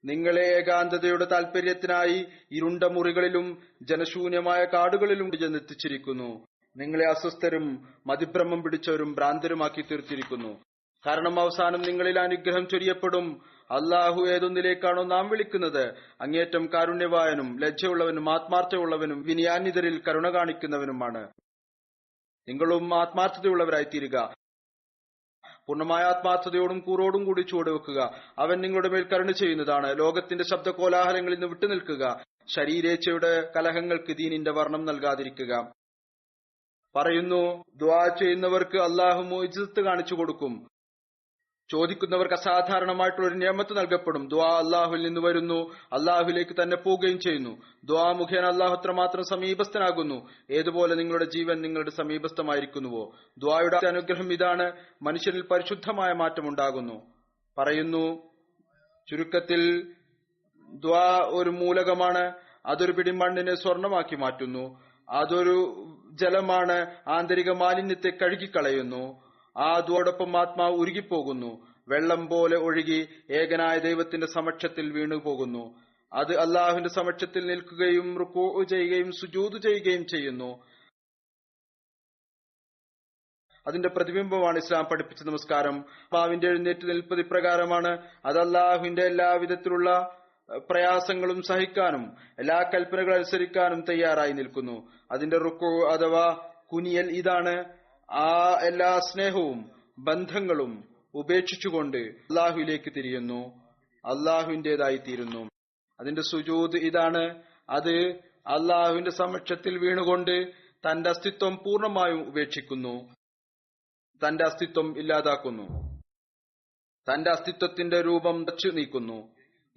നിങ്ങളെ ഏകാന്തതയുടെ താല്പര്യത്തിനായി ഇരുണ്ട മുറികളിലും ജനശൂന്യമായ കാടുകളിലും ചെന്നെത്തിച്ചിരിക്കുന്നു. നിങ്ങളെ അസ്വസ്ഥരും മതിഭ്രമം പിടിച്ചവരും ഭ്രാന്തരുമാക്കി തീർത്തിരിക്കുന്നു. കാരണം അവസാനം നിങ്ങളിൽ അനുഗ്രഹം ചൊരിയപ്പെടും. അള്ളാഹു ഏതൊന്നിലേക്കാണോ നാം വിളിക്കുന്നത് അങ്ങേറ്റം കാരുണ്യവാനും ലജ്ജയുള്ളവനും ആത്മാർത്ഥമുള്ളവനും വിനയാന്വിതരിൽ കരുണ കാണിക്കുന്നവനുമാണ്. നിങ്ങളും ആത്മാർത്ഥതയുള്ളവരായി തീരുക. പൂർണ്ണമായ ആത്മാർത്ഥതയോടും കൂറോടും കൂടി ചുവടുവെക്കുക. അവൻ നിങ്ങളുടെ മേൽ കരുണ ചെയ്യുന്നതാണ്. ലോകത്തിന്റെ ശബ്ദ കോലാഹലങ്ങളിൽ നിന്ന് വിട്ടുനിൽക്കുക. ശരീരേച്ഛയുടെ കലഹങ്ങൾക്ക് ദീനിന്റെ വർണ്ണം നൽകാതിരിക്കുക. പറയുന്നു, ദുആ ചെയ്യുന്നവർക്ക് അള്ളാഹു മുഅ്ജിസത്ത് കാണിച്ചു കൊടുക്കും. ചോദിക്കുന്നവർക്ക് അസാധാരണമായിട്ടുള്ള ഒരു നിയമത്ത് നൽകപ്പെടും. ദുആ അള്ളാഹുവിൽ നിന്ന് വരുന്നു, അള്ളാഹുവിലേക്ക് തന്നെ പോവുകയും ചെയ്യുന്നു. ദുആ മുഖേന അള്ളാഹു അത്രമാത്രം സമീപസ്ഥനാകുന്നു. ഏതുപോലെ നിങ്ങളുടെ ജീവൻ നിങ്ങളുടെ സമീപസ്ഥമായിരിക്കുന്നുവോ. ദുആയുടെ അനുഗ്രഹം ഇതാണ്, മനുഷ്യരിൽ പരിശുദ്ധമായ മാറ്റം ഉണ്ടാകുന്നു. പറയുന്നു, ചുരുക്കത്തിൽ ദുആ ഒരു മൂലകമാണ്. അതൊരു പിടിമണ്ണിനെ സ്വർണമാക്കി മാറ്റുന്നു. അതൊരു ജലമാണ്, ആന്തരിക മാലിന്യത്തെ കഴുകിക്കളയുന്നു. ആ ദുആയോടൊപ്പം ആത്മാവ് ഉരുകിപ്പോകുന്നു. വെള്ളം പോലെ ഒഴുകി ഏകനായ ദൈവത്തിന്റെ സമക്ഷത്തിൽ വീണുപോകുന്നു. അത് അള്ളാഹുവിന്റെ സമക്ഷത്തിൽ നിൽക്കുകയും റുക്കൂ ചെയ്യുകയും സുജൂദ് ചെയ്യുകയും ചെയ്യുന്നു. അതിന്റെ പ്രതിബിംബമാണ് ഇസ്ലാം പഠിപ്പിച്ച നമസ്കാരം. ആത്മാവിന്റെ എഴുന്നേറ്റ് നിൽപ്പത് ഇപ്രകാരമാണ്. അത് അള്ളാഹുവിന്റെ എല്ലാവിധത്തിലുള്ള പ്രയാസങ്ങളും സഹിക്കാനും എല്ലാ കൽപ്പനകൾ അനുസരിക്കാനും തയ്യാറായി നിൽക്കുന്നു. അതിന്റെ റുക്കൂ അഥവാ കുനിയൽ ഇതാണ്. ആ എല്ലാ സ്നേഹവും ബന്ധങ്ങളും ഉപേക്ഷിച്ചുകൊണ്ട് അള്ളാഹുവിലേക്ക് തിരിയുന്നു, അള്ളാഹുവിന്റേതായി തീരുന്നു. അതിന്റെ സുജൂദ് ഇതാണ്. അത് അള്ളാഹുവിന്റെ സമക്ഷത്തിൽ വീണുകൊണ്ട് തന്റെ അസ്തിത്വം പൂർണ്ണമായും ഉപേക്ഷിക്കുന്നു, തന്റെ അസ്തിത്വം ഇല്ലാതാക്കുന്നു, തന്റെ അസ്തിത്വത്തിന്റെ രൂപം തച്ചു നീക്കുന്നു.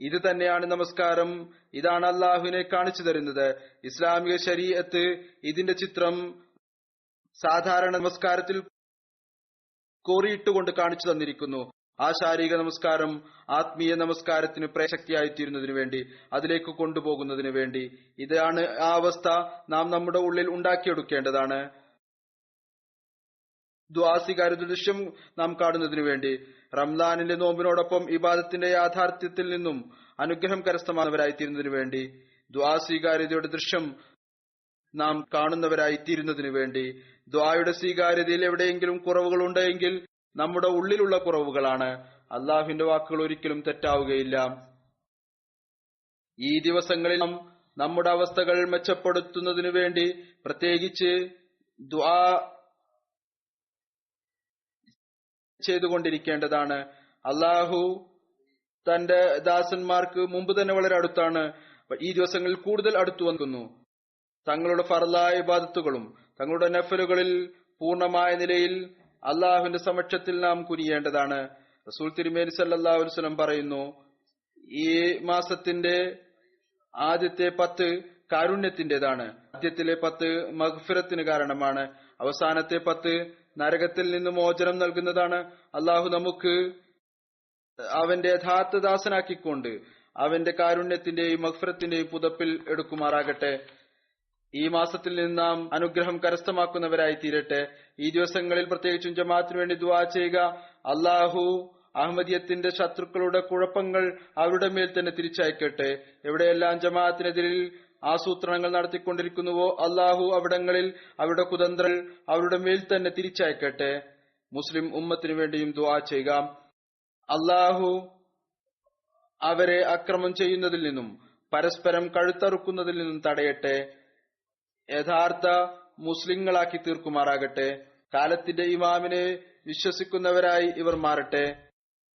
ഇത് തന്നെയാണ് നമസ്കാരം. ഇതാണ് അള്ളാഹുവിനെ കാണിച്ചു തരുന്നത്. ഇസ്ലാമിക ശരീഅത്ത് ഇതിന്റെ ചിത്രം സാധാരണ നമസ്കാരത്തിൽ കോറിയിട്ടുകൊണ്ട് കാണിച്ചു തന്നിരിക്കുന്നു. ആ ശാരീരിക നമസ്കാരം ആത്മീയ നമസ്കാരത്തിന് പ്രസക്തിയായിത്തീരുന്നതിനു വേണ്ടി, അതിലേക്ക് കൊണ്ടുപോകുന്നതിന് വേണ്ടി. ഇതാണ് ആ അവസ്ഥ നാം നമ്മുടെ ഉള്ളിൽ ഉണ്ടാക്കിയെടുക്കേണ്ടതാണ്. ദുആ സ്വീകാര്യത ദൃശ്യം നാം കാണുന്നതിനു വേണ്ടി റംസാനിന്റെ നോമ്പിനോടൊപ്പം ഇബാദത്തിന്റെ യാഥാർത്ഥ്യത്തിൽ നിന്നും അനുഗ്രഹം കരസ്ഥമാകുന്നവരായിത്തീരുന്നതിനു വേണ്ടി ദുആ സ്വീകാര്യതയുടെ ദൃശ്യം നാം കാണുന്നവരായി തീരുന്നതിനു വേണ്ടി ദുആയുടെ സ്വീകാര്യതയിൽ എവിടെയെങ്കിലും കുറവുകൾ ഉണ്ടെങ്കിൽ നമ്മുടെ ഉള്ളിലുള്ള കുറവുകളാണ്. അള്ളാഹുവിന്റെ വാക്കുകൾ ഒരിക്കലും തെറ്റാവുകയില്ല. ഈ ദിവസങ്ങളിൽ നാം നമ്മുടെ അവസ്ഥകൾ മെച്ചപ്പെടുത്തുന്നതിനു വേണ്ടി പ്രത്യേകിച്ച് ദുആ ചെയ്തുകൊണ്ടിരിക്കേണ്ടതാണ്. അള്ളാഹു തന്റെ ദാസന്മാർക്ക് മുമ്പ് തന്നെ വളരെ അടുത്താണ്. ഈ ദിവസങ്ങളിൽ കൂടുതൽ അടുത്തു വന്നു. തങ്ങളുടെ ഫർളായ ഇബാദത്തുകളും തങ്ങളുടെ നഫലുകളിൽ പൂർണ്ണമായ നിലയിൽ അള്ളാഹുവിന്റെ സമക്ഷത്തിൽ നാം കുനിയേണ്ടതാണ്. റസൂൽ തിരുമേനി സല്ലല്ലാഹു അലൈഹി വസല്ലം പറയുന്നു, ഈ മാസത്തിന്റെ ആദ്യത്തെ 10 കാരുണ്യത്തിന്റേതാണ്, ആദ്യത്തിലെ 10 മഗ്ഫിറത്തിന് കാരണമാണ്, അവസാനത്തെ 10 നരകത്തിൽ നിന്ന് മോചനം നൽകുന്നതാണ്. അള്ളാഹു നമുക്ക് അവന്റെ യഥാർത്ഥ ദാസനാക്കിക്കൊണ്ട് അവന്റെ കാരുണ്യത്തിന്റെയും മഗ്ഫിറത്തിന്റെയും പുതപ്പിൽ എടുക്കുമാറാകട്ടെ. ഈ മാസത്തിൽ നിന്ന് നാം അനുഗ്രഹം കരസ്ഥമാക്കുന്നവരായി തീരട്ടെ. ഈ ദിവസങ്ങളിൽ പ്രത്യേകിച്ചും ജമാഅത്തിന് വേണ്ടി ദുആ ചെയ്യുക. അള്ളാഹു അഹമ്മദിയത്തിന്റെ ശത്രുക്കളുടെ കുഴപ്പങ്ങൾ അവരുടെ മേൽ തന്നെ തിരിച്ചയക്കട്ടെ. എവിടെയെല്ലാം ജമാഅത്തിനെതിരിൽ ആസൂത്രണങ്ങൾ നടത്തിക്കൊണ്ടിരിക്കുന്നുവോ അള്ളാഹു അവിടങ്ങളിൽ അവരുടെ കുതന്ത്രങ്ങൾ അവരുടെ മേൽ തന്നെ തിരിച്ചയക്കട്ടെ. മുസ്ലിം ഉമ്മത്തിനു വേണ്ടിയും ദുആ ചെയ്യുക. അള്ളാഹു അവരെ അക്രമം ചെയ്യുന്നതിൽ നിന്നും പരസ്പരം കഴുത്തറുക്കുന്നതിൽ നിന്നും തടയട്ടെ. യഥാർത്ഥ മുസ്ലിങ്ങളാക്കി തീർക്കുമാറാകട്ടെ. കാലത്തിന്റെ ഇമാമിനെ വിശ്വസിക്കുന്നവരായി ഇവർ മാറട്ടെ.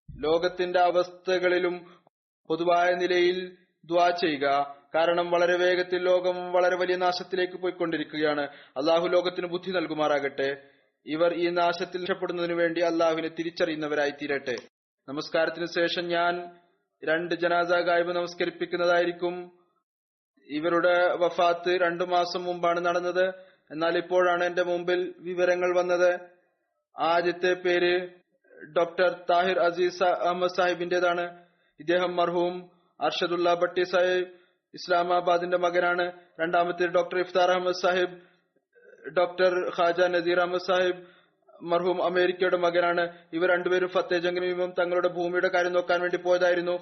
ലോകത്തിന്റെ അവസ്ഥകളിലും പൊതുവായ നിലയിൽ ദുആ ചെയ്യുക. കാരണം വളരെ വേഗത്തിൽ ലോകം വളരെ വലിയ നാശത്തിലേക്ക് പോയിക്കൊണ്ടിരിക്കുകയാണ്. അള്ളാഹു ലോകത്തിന് ബുദ്ധി നൽകുമാറാകട്ടെ. ഇവർ ഈ നാശത്തിൽ രക്ഷപ്പെടുന്നതിനു വേണ്ടി അള്ളാഹുവിനെ തിരിച്ചറിയുന്നവരായി തീരട്ടെ. നമസ്കാരത്തിന് ശേഷം ഞാൻ 2 ജനാസ ഗായിബ് നമസ്കരിപ്പിക്കുന്നതായിരിക്കും. ഇവരുടെ വഫാത്ത് 2 മാസം മുമ്പാണ് നടന്നത്. എന്നാൽ ഇപ്പോഴാണ് എന്റെ മുമ്പിൽ വിവരങ്ങൾ വന്നത്. ആദ്യത്തെ പേര് ഡോക്ടർ താഹിർ അസീസ് അഹമ്മദ് സാഹിബിന്റേതാണ്. ഇദ്ദേഹം മർഹൂം അർഷദുല്ല ഭട്ടി സാഹിബ് ഇസ്ലാമാബാദിന്റെ മകനാണ്. രണ്ടാമത്തെ ഡോക്ടർ ഇഫ്താർ അഹമ്മദ് സാഹിബ് ഡോക്ടർ ഖാജ നസീർ അഹമ്മദ് സാഹിബ് മർഹൂം അമേരിക്കയുടെ മകനാണ്. ഇവർ രണ്ടുപേരും ഫത്തേ ജംഗിനും തങ്ങളുടെ ഭൂമിയുടെ കാര്യം നോക്കാൻ വേണ്ടി പോയതായിരുന്നു.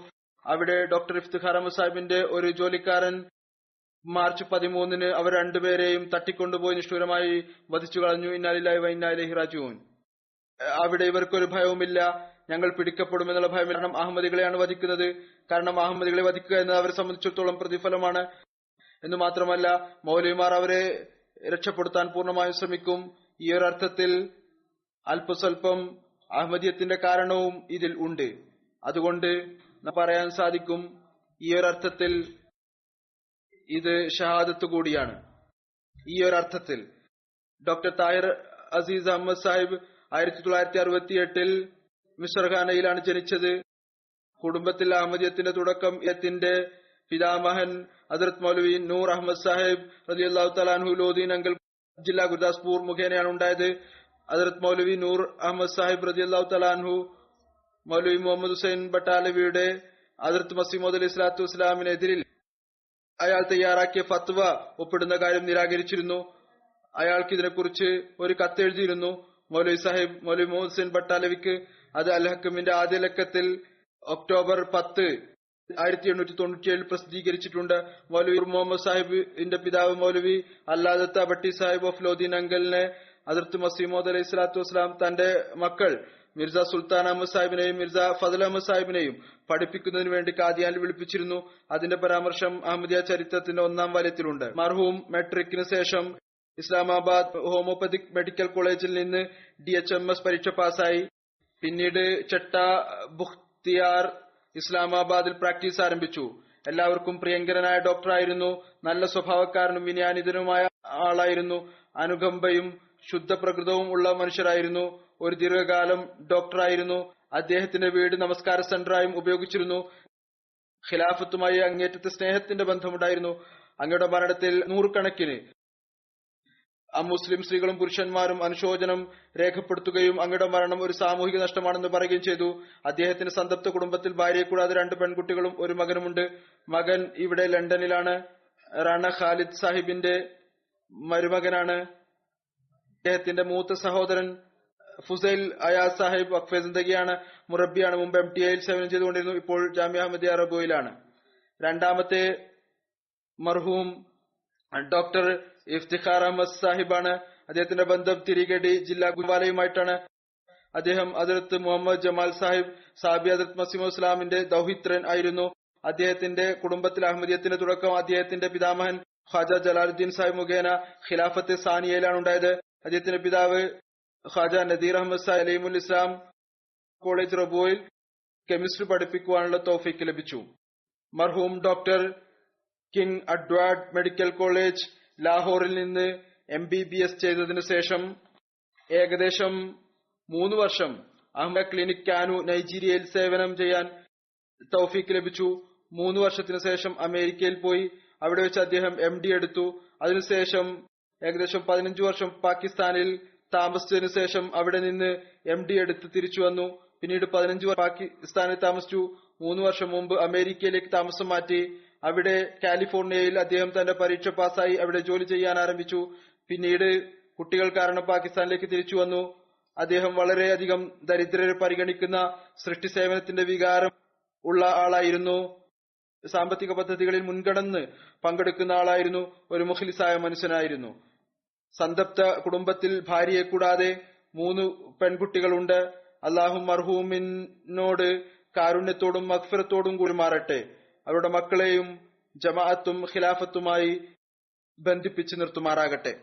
അവിടെ ഡോക്ടർ ഇഫ്തിഖാർ അഹമ്മദ് സാഹിബിന്റെ ഒരു ജോലിക്കാരൻ മാർച്ച് 13 അവർ രണ്ടുപേരെയും തട്ടിക്കൊണ്ടുപോയി നിഷ്ഠൂരമായി വധിച്ചു കളഞ്ഞു. ഇന്നാ ലില്ലാഹി വ ഇന്നാ ഇലൈഹി റാജിഊൻ. അവിടെ ഇവർക്കൊരു ഭയവുമില്ല, ഞങ്ങൾ പിടിക്കപ്പെടുമെന്നുള്ള ഭയം. കാരണം അഹമ്മദികളെയാണ് വധിക്കുന്നത്. കാരണം അഹമ്മദികളെ വധിക്കുക എന്നത് അവരെ സംബന്ധിച്ചിടത്തോളം പ്രതിഫലമാണ്. എന്ന് മാത്രമല്ല മൗലവിമാർ അവരെ രക്ഷപ്പെടുത്താൻ പൂർണ്ണമായും ശ്രമിക്കും. ഈ ഒരു അർത്ഥത്തിൽ അല്പസ്വല്പം അഹമ്മദിയത്തിന്റെ കാരണവും ഇതിൽ ഉണ്ട്. അതുകൊണ്ട് പറയാൻ സാധിക്കും ഈ ഒരു അർത്ഥത്തിൽ ഇത് ഷഹാദത്ത് കൂടിയാണ്. ഈ ഒരു അർത്ഥത്തിൽ ഡോക്ടർ താഹിർ അസീസ് അഹമ്മദ് സാഹിബ് 1968 മിസ്രഖാനയിലാണ് ജനിച്ചത്. കുടുംബത്തിൽ അഹമ്മദിയത്തിന്റെ തുടക്കം ത്തിന്റെ പിതാമഹൻ ഹദ്രത്ത് മൗലവി നൂർ അഹമ്മദ് സാഹിബ് റളിയല്ലാഹു തആല അൻഹു ലോധീൻ അങ്കൽ ജില്ലാ ഗുർദാസ്പൂർ മുഖേനയാണ് ഉണ്ടായത്. ഹദ്രത്ത് മൗലവി നൂർ അഹമ്മദ് സാഹിബ് റളിയല്ലാഹു തആല അൻഹു മൗലവി മുഹമ്മദ് ഹുസൈൻ ബട്ടാലവിയുടെ ഹദ്രത്ത് മസീഹ് മൗഊദ് അലൈഹി സ്വലാത്തു വസ്സലാമിനെതിരിൽ അയാൾ തയ്യാറാക്കിയ ഫത്വ ഒപ്പിടുന്ന കാര്യം നിരാകരിച്ചിരുന്നു. അയാൾക്ക് ഇതിനെക്കുറിച്ച് ഒരു കത്ത് എഴുതിയിരുന്നു മൗലവി സാഹിബ് മൗലവി മുഹമ്മദ് ഹുസൈൻ ബട്ടാലവിക്ക്. അത് അൽ ഹക്കമിന്റെ ആദ്യ ലക്കത്തിൽ ഒക്ടോബർ 10, 1897 പ്രസിദ്ധീകരിച്ചിട്ടുണ്ട്. മൗലവി മുഹമ്മദ് സാഹിബിന്റെ പിതാവ് മൗലവി അല്ലാദത്ത ഭട്ടി സാഹിബ് ഓഫ് ലോധീൻ അങ്കലിനെ ഹദ്രത്ത് മസീഹ് മൗഊദ് അലൈഹി സ്വലാത്തു വസ്സലാം തന്റെ മക്കൾ മിർസ സുൽത്താൻ അഹമ്മദ് സാഹിബിനെയും മിർസ ഫദൽ അഹമ്മദ് സാഹിബിനെയും പഠിപ്പിക്കുന്നതിന് വേണ്ടി കാദിയാനിൽ വിളിപ്പിച്ചിരുന്നു. അതിന്റെ പരാമർശം അഹമ്മദിയ ചരിത്രത്തിന്റെ 1-ാം വാല്യത്തിലുണ്ട്. മർഹൂം മെട്രിക്കിന് ശേഷം ഇസ്ലാമാബാദ് ഹോമിയോപ്പതിക് മെഡിക്കൽ കോളേജിൽ നിന്ന് DHMS പരീക്ഷ പാസായി. പിന്നീട് ചട്ട ബുഖ്തിയാർ ഇസ്ലാമാബാദിൽ പ്രാക്ടീസ് ആരംഭിച്ചു. എല്ലാവർക്കും പ്രിയങ്കരനായ ഡോക്ടറായിരുന്നു. നല്ല സ്വഭാവക്കാരനും വിനയാനിതനുമായ ആളായിരുന്നു. അനുകമ്പയും ശുദ്ധപ്രകൃതവും ഉള്ള മനുഷ്യരായിരുന്നു. ഒരു ദീർഘകാലം ഡോക്ടറായിരുന്നു. അദ്ദേഹത്തിന്റെ വീട് നമസ്കാര സെന്ററായും ഉപയോഗിച്ചിരുന്നു. ഖിലാഫത്തുമായി അങ്ങേറ്റത്തെ സ്നേഹത്തിന്റെ ബന്ധമുണ്ടായിരുന്നു. അങ്ങയുടെ മരണത്തിൽ 100 കണക്കിന് അമുസ്ലിം സ്ത്രീകളും പുരുഷന്മാരും അനുശോചനം രേഖപ്പെടുത്തുകയും അങ്ങയുടെ മരണം ഒരു സാമൂഹിക നഷ്ടമാണെന്ന് പറയുകയും ചെയ്തു. അദ്ദേഹത്തിന് സന്തപ്ത കുടുംബത്തിൽ ഭാര്യയെ കൂടാതെ 2 പെൺകുട്ടികളും 1 മകനുമുണ്ട്. മകൻ ഇവിടെ ലണ്ടനിലാണ്. റാണ ഖാലിദ് സാഹിബിന്റെ മരുമകനാണ്. അദ്ദേഹത്തിന്റെ മൂത്ത സഹോദരൻ ഫുസൈൽ അയാസ് സാഹിബ് വഖഫെ സിന്ദഗിയാണ്, മുറബിയാണ്. മുമ്പ് MTIയിൽ സേവനം ചെയ്തുകൊണ്ടിരുന്നു. ഇപ്പോൾ ജാമിയ അഹമ്മദിയ അറബോയിലാണ്. രണ്ടാമത്തെ മർഹൂം ഡോക്ടർ ഇഫ്തിഖാർ അഹമ്മദ് സാഹിബാണ്. അദ്ദേഹത്തിന്റെ ബന്ധം തിരികടി ജില്ലാ ഗുരുവാലയുമായിട്ടാണ്. അദ്ദേഹം ഹദ്റത്ത് മുഹമ്മദ് ജമാൽ സാഹിബ് സാബി ഹദ്റത്ത് മസീഹ് ഇസ്ലാമിന്റെ ദൗഹിത്രൻ ആയിരുന്നു. അദ്ദേഹത്തിന്റെ കുടുംബത്തിൽ അഹമ്മദിയത്തിന്റെ തുടക്കം അദ്ദേഹത്തിന്റെ പിതാമഹൻ ഖാജ ജലാലുദ്ദീൻ സാഹിബ് മുഖേന ഖിലാഫത്ത് സാനിയയിലാണ് ഉണ്ടായത്. അദ്ദേഹത്തിന്റെ പിതാവ് ഖാജ നദീർ അഹമ്മദ് സാഹിബ് അലൈമുൽ ഇസ്ലാം കോളേജ് റബോയിൽ കെമിസ്ട്രി പഠിപ്പിക്കുവാനുള്ള തൗഫീക്ക് ലഭിച്ചു. മർഹൂം ഡോക്ടർ കിങ് അഡ്വാർഡ് മെഡിക്കൽ കോളേജ് ലാഹോറിൽ നിന്ന് MBBS ചെയ്തതിനു ശേഷം ഏകദേശം 3 വർഷം അഹമ്മദ് ക്ലിനിക് കാനു നൈജീരിയയിൽ സേവനം ചെയ്യാൻ തൗഫീക്ക് ലഭിച്ചു. 3 വർഷത്തിനു ശേഷം അമേരിക്കയിൽ പോയി അവിടെ വെച്ച് അദ്ദേഹം MD എടുത്തു. അതിനുശേഷം ഏകദേശം 15 വർഷം പാകിസ്ഥാനിൽ താമസിച്ചതിനു ശേഷം അവിടെ നിന്ന് MD എടുത്ത് തിരിച്ചു വന്നു. പിന്നീട് 15 വർഷം പാകിസ്ഥാനിൽ താമസിച്ചു. 3 വർഷം മുമ്പ് അമേരിക്കയിലേക്ക് താമസം മാറ്റി. അവിടെ കാലിഫോർണിയയിൽ അദ്ദേഹം തന്റെ പരീക്ഷ പാസ്സായി അവിടെ ജോലി ചെയ്യാൻ ആരംഭിച്ചു. പിന്നീട് കുട്ടികൾ കാരണം പാകിസ്ഥാനിലേക്ക് തിരിച്ചു വന്നു. അദ്ദേഹം വളരെയധികം ദരിദ്രരെ പരിഗണിക്കുന്ന സൃഷ്ടി സേവനത്തിന്റെ വികാരം ഉള്ള ആളായിരുന്നു. സാമ്പത്തിക പദ്ധതികളിൽ മുൻകടന്ന് പങ്കെടുക്കുന്ന ആളായിരുന്നു. ഒരു മുഖ്ലിസായ മനുഷ്യനായിരുന്നു. സന്തപ്ത കുടുംബത്തിൽ ഭാര്യയെ കൂടാതെ 3 പെൺകുട്ടികളുണ്ട്. അള്ളാഹു മർഹൂമിനോട് കാരുണ്യത്തോടും മഗ്ഫിറത്തോടും കൂടിമാറട്ടെ. അവരുടെ മക്കളെയും ജമാഅത്തും ഖിലാഫത്തുമായി ബന്ധിപ്പിച്ചു നിർത്തുമാറാകട്ടെ.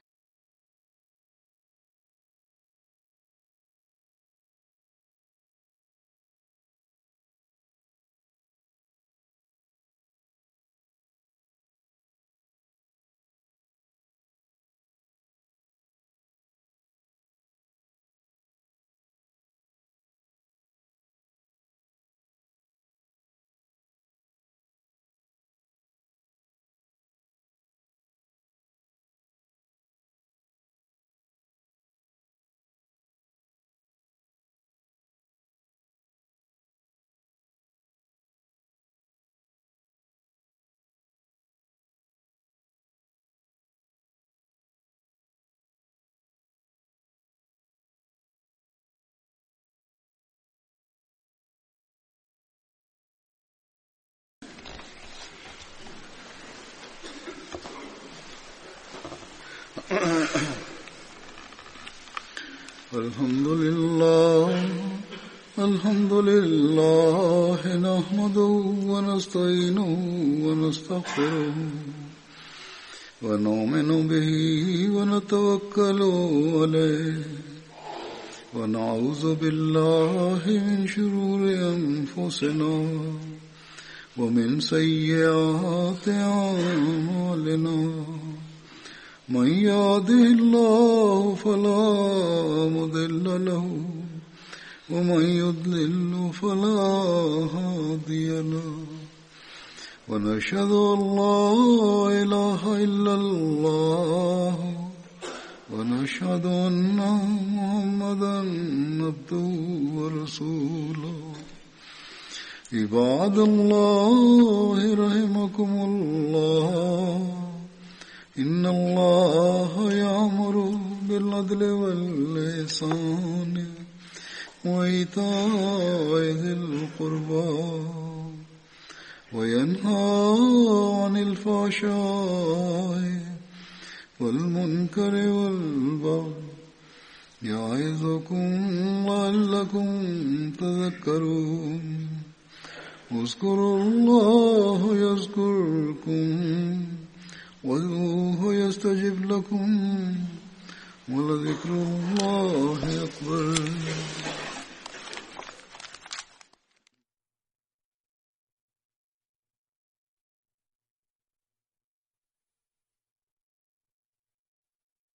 الحمد لله نحمده ونستعينه ونستغفره ونؤمن به ونتوكل عليه ونعوذ بالله من شرور أنفسنا ومن سيئات أعمالنا من يهده الله فلا مضل له ومن يضلل فلا هادي له ونشهد أن لا إله إلا الله ونشهد أن محمدا عبده ورسوله عباد الله رحمكم الله إن الله يأمر بالعدل والإحسان وإيتاء ذي القربى وينهى عن الفحشاء والمنكر والبغي يعظكم لعلكم تذكرون اذكروا الله يذكركم وادعوه يستجب لكم ولذكر الله أكبر.